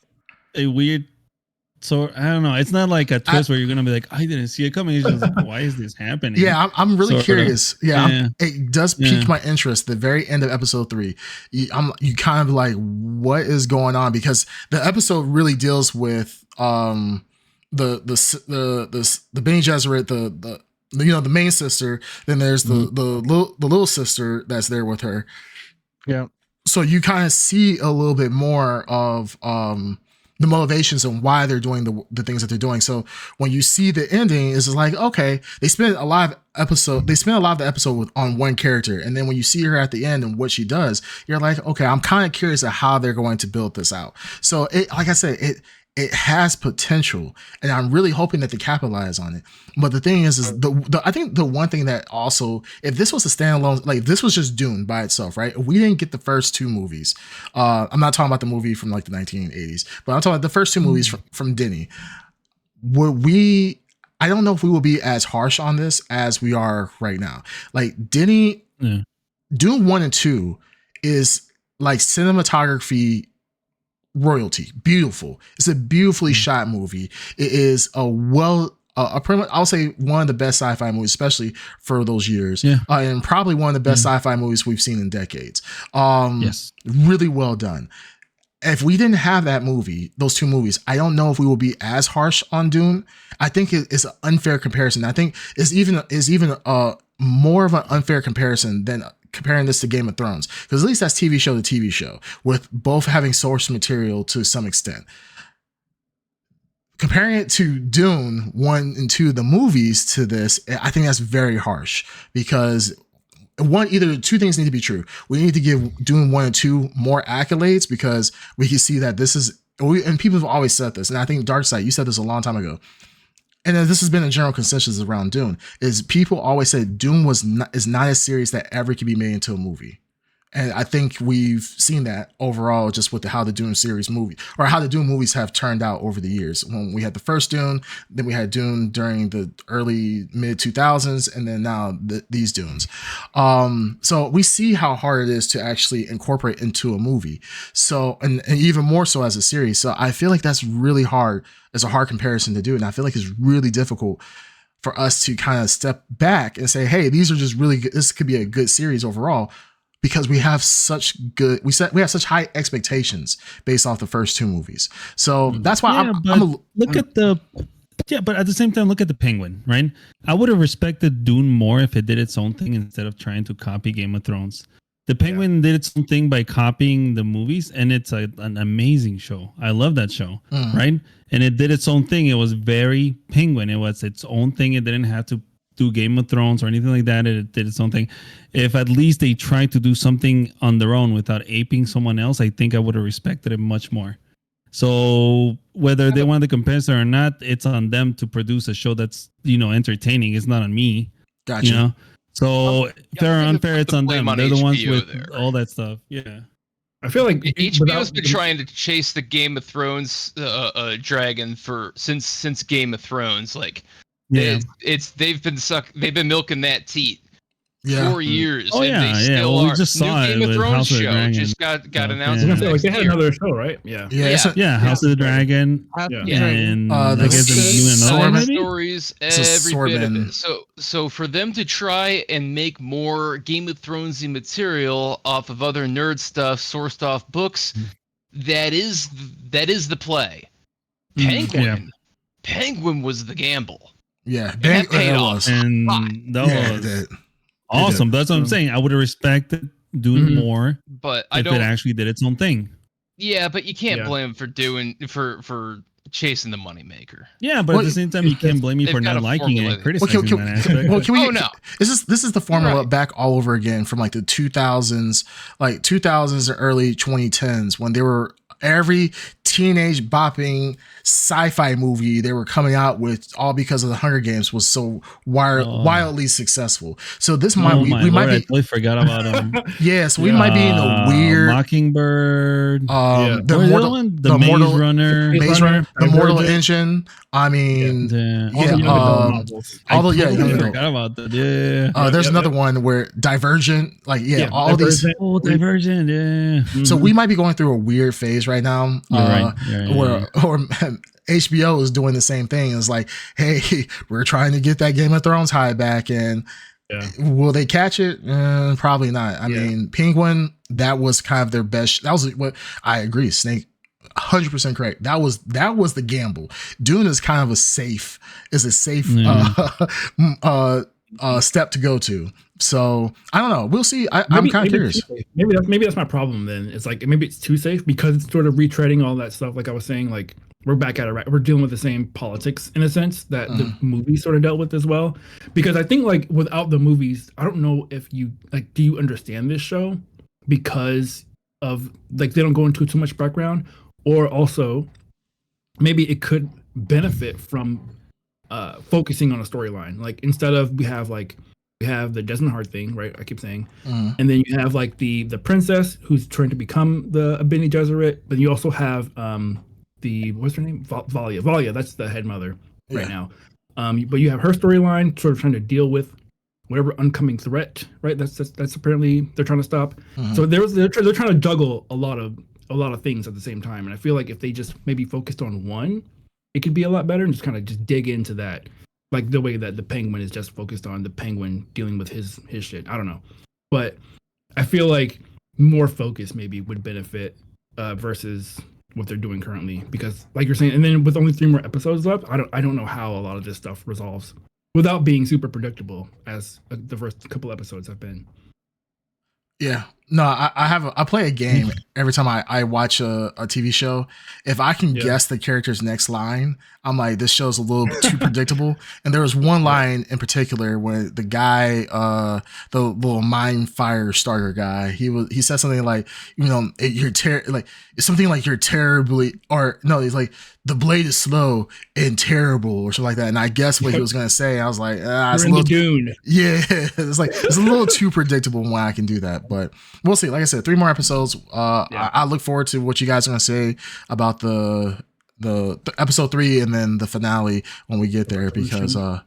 a weird. So I don't know. It's not like a twist where you're gonna be like, I didn't see it coming. It's just like, why is this happening? Yeah, I'm really curious. It does pique my interest. The very end of episode 3, you kind of like, what is going on? Because the episode really deals with the Bene Gesserit, the main sister. Then there's the little sister that's there with her. Yeah. So you kind of see a little bit more of the motivations and why they're doing the things that they're doing. So when you see the ending, it's just like, okay, they spent a lot of episode, they spend a lot of the episode on one character, and then when you see her at the end and what she does, you're like, okay, I'm kind of curious of how they're going to build this out. So it, like I said, it has potential, and I'm really hoping that they capitalize on it. But the thing is I think the one thing that also, if this was a standalone, like this was just Dune by itself, right? If we didn't get the first two movies. I'm not talking about the movie from like the 1980s, but I'm talking about the first two movies from Denny. I don't know if we will be as harsh on this as we are right now. Like Denny, Dune 1 and 2 is like cinematography royalty. Beautiful. It's a beautifully shot movie. It is I'll say one of the best sci-fi movies, especially for those years. Yeah. And probably one of the best sci-fi movies we've seen in decades. Yes. Really well done. If we didn't have that movie, those two movies, I don't know if we will be as harsh on Dune. I think it's an unfair comparison. I think it's even more of an unfair comparison than comparing this to Game of Thrones, because at least that's TV show to TV show, with both having source material to some extent. Comparing it to Dune 1 and 2, the movies, to this, I think that's very harsh, because either two things need to be true. We need to give Dune 1 and 2 more accolades, because we can see that this is, and people have always said this, and I think Darkseid, you said this a long time ago, and this has been a general consensus around Dune, is people always said Dune is not a series that ever could be made into a movie. And I think we've seen that overall just with how the Dune series movie, or how the Dune movies have turned out over the years. When we had the first Dune, then we had Dune during the early mid 2000s, and then now these Dunes. So we see how hard it is to actually incorporate into a movie. So, and even more so as a series. So I feel like that's really hard. It's a hard comparison to do. And I feel like it's really difficult for us to kind of step back and say, hey, these are just really good. This could be a good series overall, because we have such high expectations based off the first two movies. So that's why but at the same time, look at the Penguin, right? I would have respected Dune more if it did its own thing instead of trying to copy Game of Thrones. The Penguin did its own thing by copying the movies, and it's an amazing show. I love that show, right? And it did its own thing. It was very Penguin. It was its own thing. It didn't have to do Game of Thrones or anything like that. It did its own thing. If at least they tried to do something on their own without aping someone else, I think I would have respected it much more. So whether they want to compare it or not, it's on them to produce a show that's, entertaining. It's not on me. Gotcha. So fair or unfair, it's on them. They're the ones with all that stuff. Yeah. I feel like HBO's been trying to chase the Game of Thrones dragon since Game of Thrones. Like, they've been milking that teat 4 years. Oh, and they still well, are. we just saw New Game it of Thrones House of the show Dragon. just got announced. Like they had another show, right? House of the Dragon. And I guess stories, every bit of it. So for them to try and make more Game of Thronesy material off of other nerd stuff sourced off books, that is the play. Penguin was the gamble. Yeah, that paid off. And that was awesome. That's what I'm saying. I would have respected Dune more, but it actually did its own thing. Yeah, but you can't blame them for chasing the moneymaker. Yeah, but at the same time, you can't blame me for not liking it and criticizing that aspect. Well, this is the formula back all over again from like the 2000s, like 2000s or early 2010s, when they were every teenage bopping sci-fi movie they were coming out with, all because of the Hunger Games, was so wildly successful. So this we might be. I totally forgot about them. So we might be in a weird Mockingbird. The Mortal Engine. I mean, I forgot about that. There's another one where Divergent, all these. Oh, Divergent, yeah. So we might be going through a weird phase right now. Where HBO is doing the same thing. It's like, hey, we're trying to get that Game of Thrones high back, and will they catch it? Probably not. I mean, Penguin, that was kind of their best. That was what I agree. Snake, 100% correct. That was the gamble. Dune is kind of a safe step to go to. So I don't know. We'll see. I'm kind of curious. Maybe that's my problem. Then it's like maybe it's too safe because it's sort of retreading all that stuff. Like I was saying, like we're back at it, right? We're dealing with the same politics in a sense that the movies sort of dealt with as well. Because I think like without the movies, I don't know if you like, do you understand this show because of like they don't go into too much background, or also maybe it could benefit from focusing on a storyline. Like instead of we have the Desmond Hart thing, right? I keep saying, and then you have like the princess who's trying to become the Bene Gesserit, but you also have the what's her name? Valia, that's the head mother right now. But you have her storyline sort of trying to deal with whatever oncoming threat, right? That's apparently they're trying to stop. So they're trying to juggle a lot of things at the same time. And I feel like if they just maybe focused on one, it could be a lot better and just kind of just dig into that, like the way that the Penguin is just focused on the Penguin dealing with his shit. I don't know, but I feel like more focus maybe would benefit versus what they're doing currently, because like you're saying, and then with only 3 more episodes left, I don't know how a lot of this stuff resolves without being super predictable as the first couple episodes have been. Yeah. No, I play a game every time I watch a TV show. If I can guess the character's next line, I'm like, this show's a little too predictable. And there was one line in particular where the guy, the little mind fire starter guy, he said something like, you know, it's something like you're terribly, or no, he's like, the blade is slow and terrible or something like that. And I guess what he was gonna say, I was like, it's a little Dune. Yeah, it's a little too predictable when I can do that, but we'll see. Like I said, 3 more episodes. I look forward to what you guys are gonna say about the episode 3 and then the finale when we get there, because I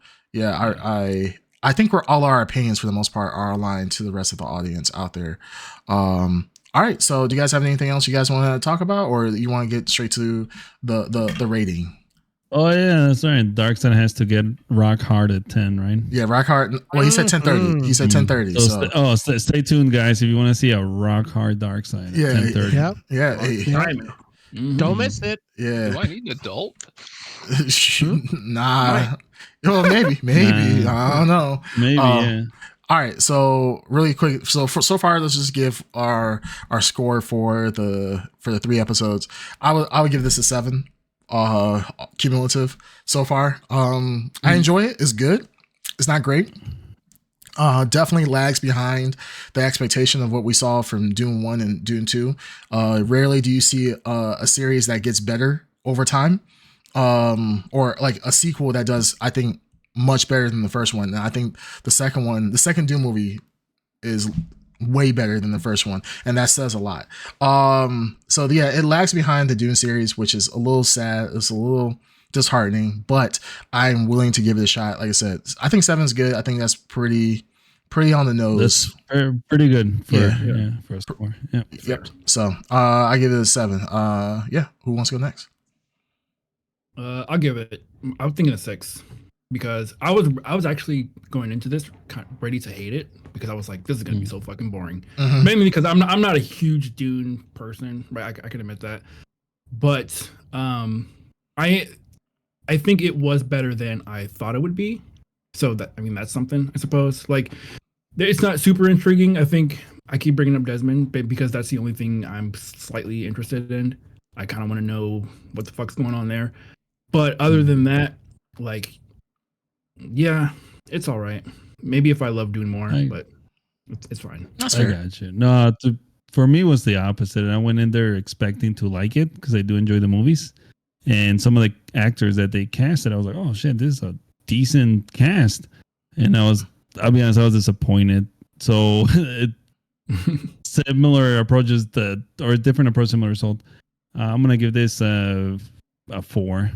think all our opinions for the most part are aligned to the rest of the audience out there. All right, so do you guys have anything else you guys want to talk about, or you want to get straight to the rating? Oh yeah, that's right. Darkseid has to get rock hard at 10, right? Yeah, rock hard. Well, he said 10:30. He said 10:30. So stay tuned, guys, if you want to see a rock hard Darkseid at 10:30. Yeah. Don't miss it. Yeah. Do I need an adult? Nah. Well, maybe. I don't know. Maybe. Yeah. All right, so really quick. So far, let's just give our score for the 3 episodes. I would give this a 7, cumulative so far. I enjoy it. It's good. It's not great. Definitely lags behind the expectation of what we saw from Dune 1 and Dune 2. Rarely do you see a series that gets better over time, or like a sequel that does, I think, much better than the first one. And I think the second Dune movie is way better than the first one, and that says a lot. So yeah, it lags behind the Dune series, which is a little sad. It's a little disheartening, but I'm willing to give it a shot. Like I said, I think 7 is good. I think that's pretty on the nose. That's pretty good for for a score. Yeah. Yep. So I give it a 7. Who wants to go next? I'll give it. I was thinking a 6. Because I was actually going into this kind of ready to hate it, because I was like, this is gonna be so fucking boring. Mainly because I'm not a huge Dune person, right? I can admit that, but I think it was better than I thought it would be. So that's something, I suppose. Like, it's not super intriguing. I think I keep bringing up Desmond because that's the only thing I'm slightly interested in. I kind of want to know what the fuck's going on there. But other than that, like, yeah, it's all right. Maybe if I love Dune more, but it's fine. That's fair. I got you. No, for me, it was the opposite. I went in there expecting to like it because I do enjoy the movies. And some of the actors that they casted, I was like, oh shit, this is a decent cast. And I'll be honest, I was disappointed. So similar approaches or different approach, similar result. I'm going to give this a 4.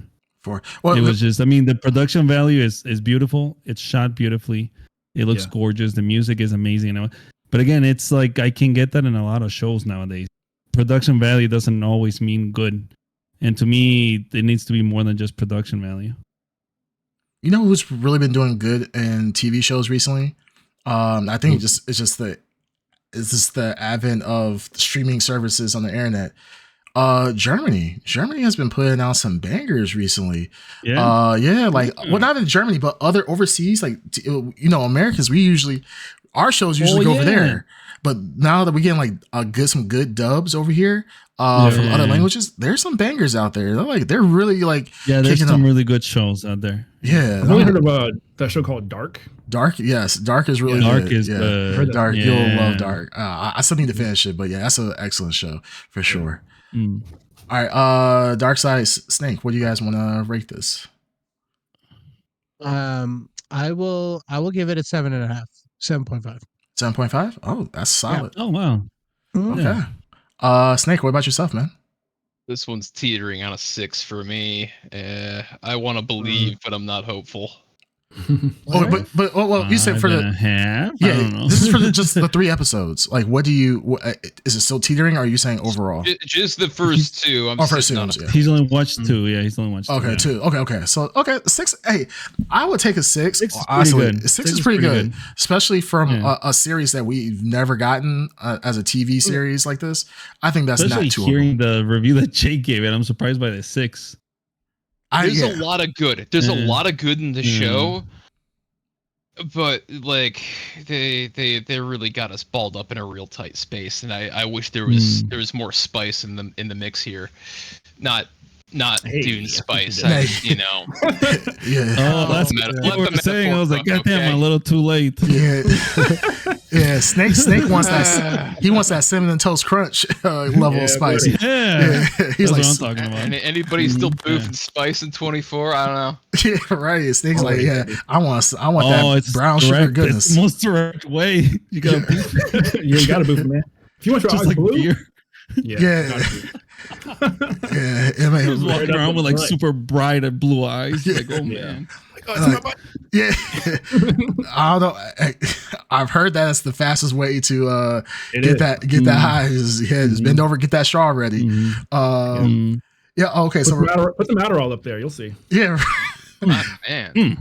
Well, it was just, the production value is beautiful. It's shot beautifully. It looks gorgeous. The music is amazing. But again, it's like, I can get that in a lot of shows nowadays. Production value doesn't always mean good. And to me, it needs to be more than just production value. You know who's really been doing good in TV shows recently? I think it's just the advent of streaming services on the internet. Germany has been putting out some bangers recently. Well, not in Germany, but other overseas, like, Americans, our shows usually go over there. But now that we're getting like some good dubs over here from other languages, there's some bangers out there. They're really like there's some really good shows out there. Yeah, I've only heard of that show called Dark. Dark, yes, Dark is really Dark good. is good. Dark, you'll love Dark. I still need to finish it, but yeah, that's an excellent show for sure. All right, Dark Side Snake, what do you guys want to rate this? I will give it a 7.5, 7.5. 7.5? Oh, that's solid. Yeah. Oh wow. Okay. Snake, what about yourself, man? This one's teetering on a 6 for me. I want to believe, but I'm not hopeful. Well, you said for the half. Yeah, I don't know. This is for just the 3 episodes. Like, what is it still teetering? Or are you saying overall? Just the first 2. First 2. Yeah. He's only watched 2. Yeah, he's only watched 2. Okay, 2. Okay. So 6. Hey, I would take a 6. 6 is honestly, pretty good. 6 is pretty good, especially from a series that we've never gotten as a TV series like this. I think that's especially not too. Hearing the review that Jake gave it, I'm surprised by the 6. There's a lot of good. There's a lot of good in the show, but like they really got us balled up in a real tight space, and I wish there was more spice in the mix here, not Dune spice. You know. Yeah. Oh, that's what you were saying. I was like, God damn, I'm a little too late. Yeah. Yeah. Snake wants that. He wants that cinnamon toast crunch level of spice. Yeah. He's that's like, what I'm talking about. Anybody still boofing spice in 24? I don't know. Yeah, right. Snake's like, yeah, I want that brown sugar goodness. It's the most direct way. You gotta boof. You gotta boof, man. If you want your eyes like blue, beer. Yeah. He was walking around with like super bright and blue eyes. Like, oh man. Yeah. I don't know. I've heard that it's the fastest way to get that high. Just bend over, get that straw ready. Yeah. Okay. Put the Adderall up there. You'll see. Yeah. Man.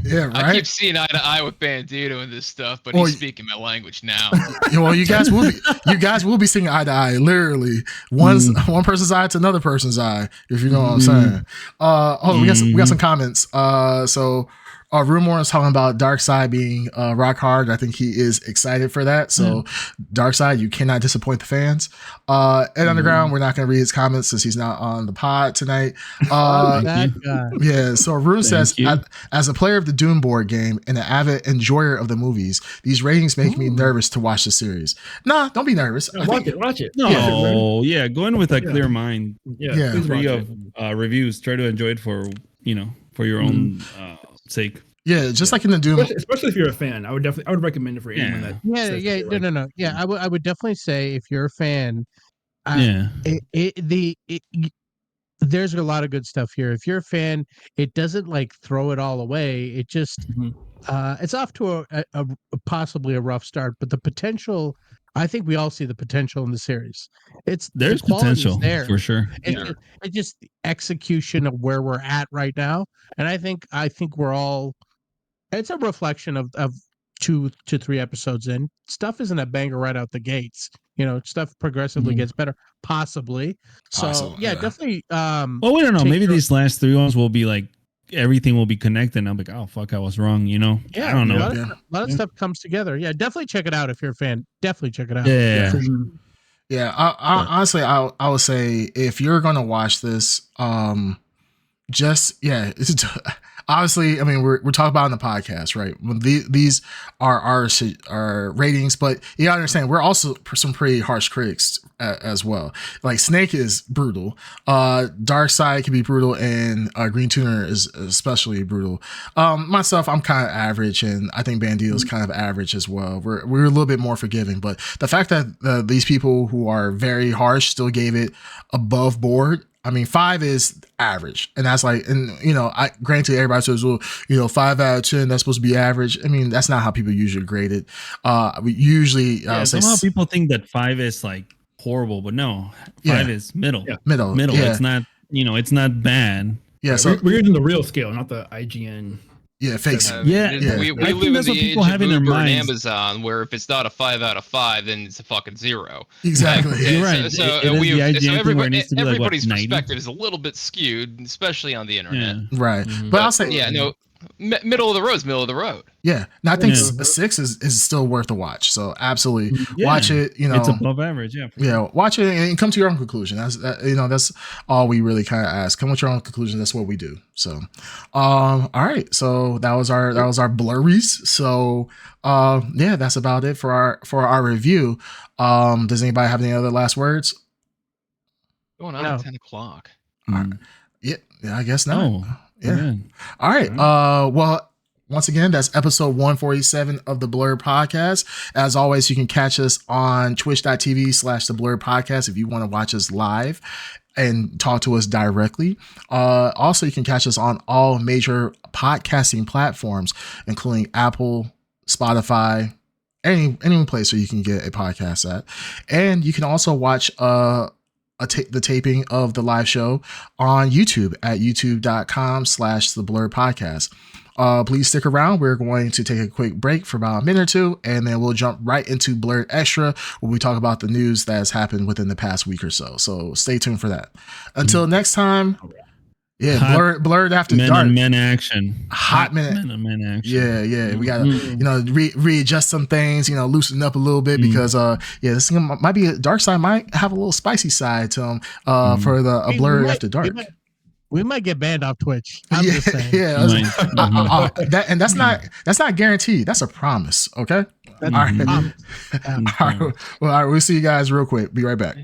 Yeah, right. I keep seeing eye to eye with Bandito and this stuff, but he's speaking my language now. Well, you guys will be seeing eye to eye, literally. One person's eye to another person's eye, if you know what I'm saying. We got some comments. So Rumor is talking about Darkseid being rock hard. I think he is excited for that. So Darkseid, you cannot disappoint the fans. Ed Underground, we're not going to read his comments since he's not on the pod tonight. Yeah. So Rune says, as a player of the Dune board game and an avid enjoyer of the movies, these ratings make me nervous to watch the series. Nah, don't be nervous. Watch it. No, go in with a clear mind. Yeah. Free of reviews. Try to enjoy it for your own sake. Yeah, just like in the Doom, especially if you're a fan, I would recommend it for anyone that. No. Yeah, I would definitely say if you're a fan, there's a lot of good stuff here. If you're a fan, it doesn't like throw it all away. It just it's off to a possibly a rough start, but the potential. I think we all see the potential in the series. There's potential there for sure. It's just the execution of where we're at right now, and I think we're all. It's a reflection of 2 to 3 episodes in. Stuff isn't a banger right out the gates. Stuff progressively gets better, possibly. So definitely. Well, we don't know. Maybe these last 3 ones will be like everything will be connected. And I'm like, oh fuck, I was wrong. Yeah, I don't know. A lot of stuff comes together. Yeah, definitely check it out if you're a fan. Definitely check it out. Yeah. Yeah. Honestly, I would say if you're gonna watch this, obviously, I mean, we're talking about on the podcast, right? These are our ratings, but you gotta understand, we're also some pretty harsh critics as well. Like Snake is brutal, Darkseid can be brutal, and Green Tuner is especially brutal. Myself, I'm kind of average, and I think Bandito's kind of average as well. We're a little bit more forgiving, but the fact that these people who are very harsh still gave it above board. I mean, 5 is average, and that's like, and I granted everybody says, well, 5 out of 10, that's supposed to be average. I mean, that's not how people usually grade it. We usually somehow people think that 5 is like horrible, but no, 5 is middle. Yeah. Middle. Yeah. It's not, it's not bad. Yeah, so we're using the real scale, not the IGN. Yeah, fakes. We live in the age of Uber and Amazon, where if it's not a 5 out of 5, then it's a fucking 0. Exactly. You're right. So everybody's perspective is a little bit skewed, especially on the internet. Right. But I'll say, middle of the road is middle of the road. Yeah, and I think 6 is still worth a watch. So absolutely watch it. You know, it's above average. Yeah, yeah. Watch it and come to your own conclusion. That's all we really kind of ask. Come with your own conclusion. That's what we do. So, all right. So that was our blurries. So, yeah, that's about it for our review. Does anybody have any other last words? Going on at 10 o'clock. Yeah, I guess not. Oh, yeah. Man. All right. Well, once again, that's episode 147 of the Blrd Podcast. As always, you can catch us on twitch.tv/the Blrd Podcast if you want to watch us live and talk to us directly. Also, you can catch us on all major podcasting platforms, including Apple, Spotify, any place where you can get a podcast at. And you can also watch the taping of the live show on YouTube at youtube.com/the Blrd Podcast. Please stick around. We're going to take a quick break for about a minute or two, and then we'll jump right into Blrd Extra, where we talk about the news that has happened within the past week or so. So stay tuned for that. Until next time. Yeah, Blrd After Dark. Men action. Hot men action. Yeah. We gotta, readjust some things, loosen up a little bit because, this might be a dark side, might have a little spicy side to them for the Blrd After Dark. We might get banned off Twitch. I'm just saying. Yeah, that's not guaranteed. That's a promise. Okay. That's all right. All right. Well, we'll see you guys real quick. Be right back.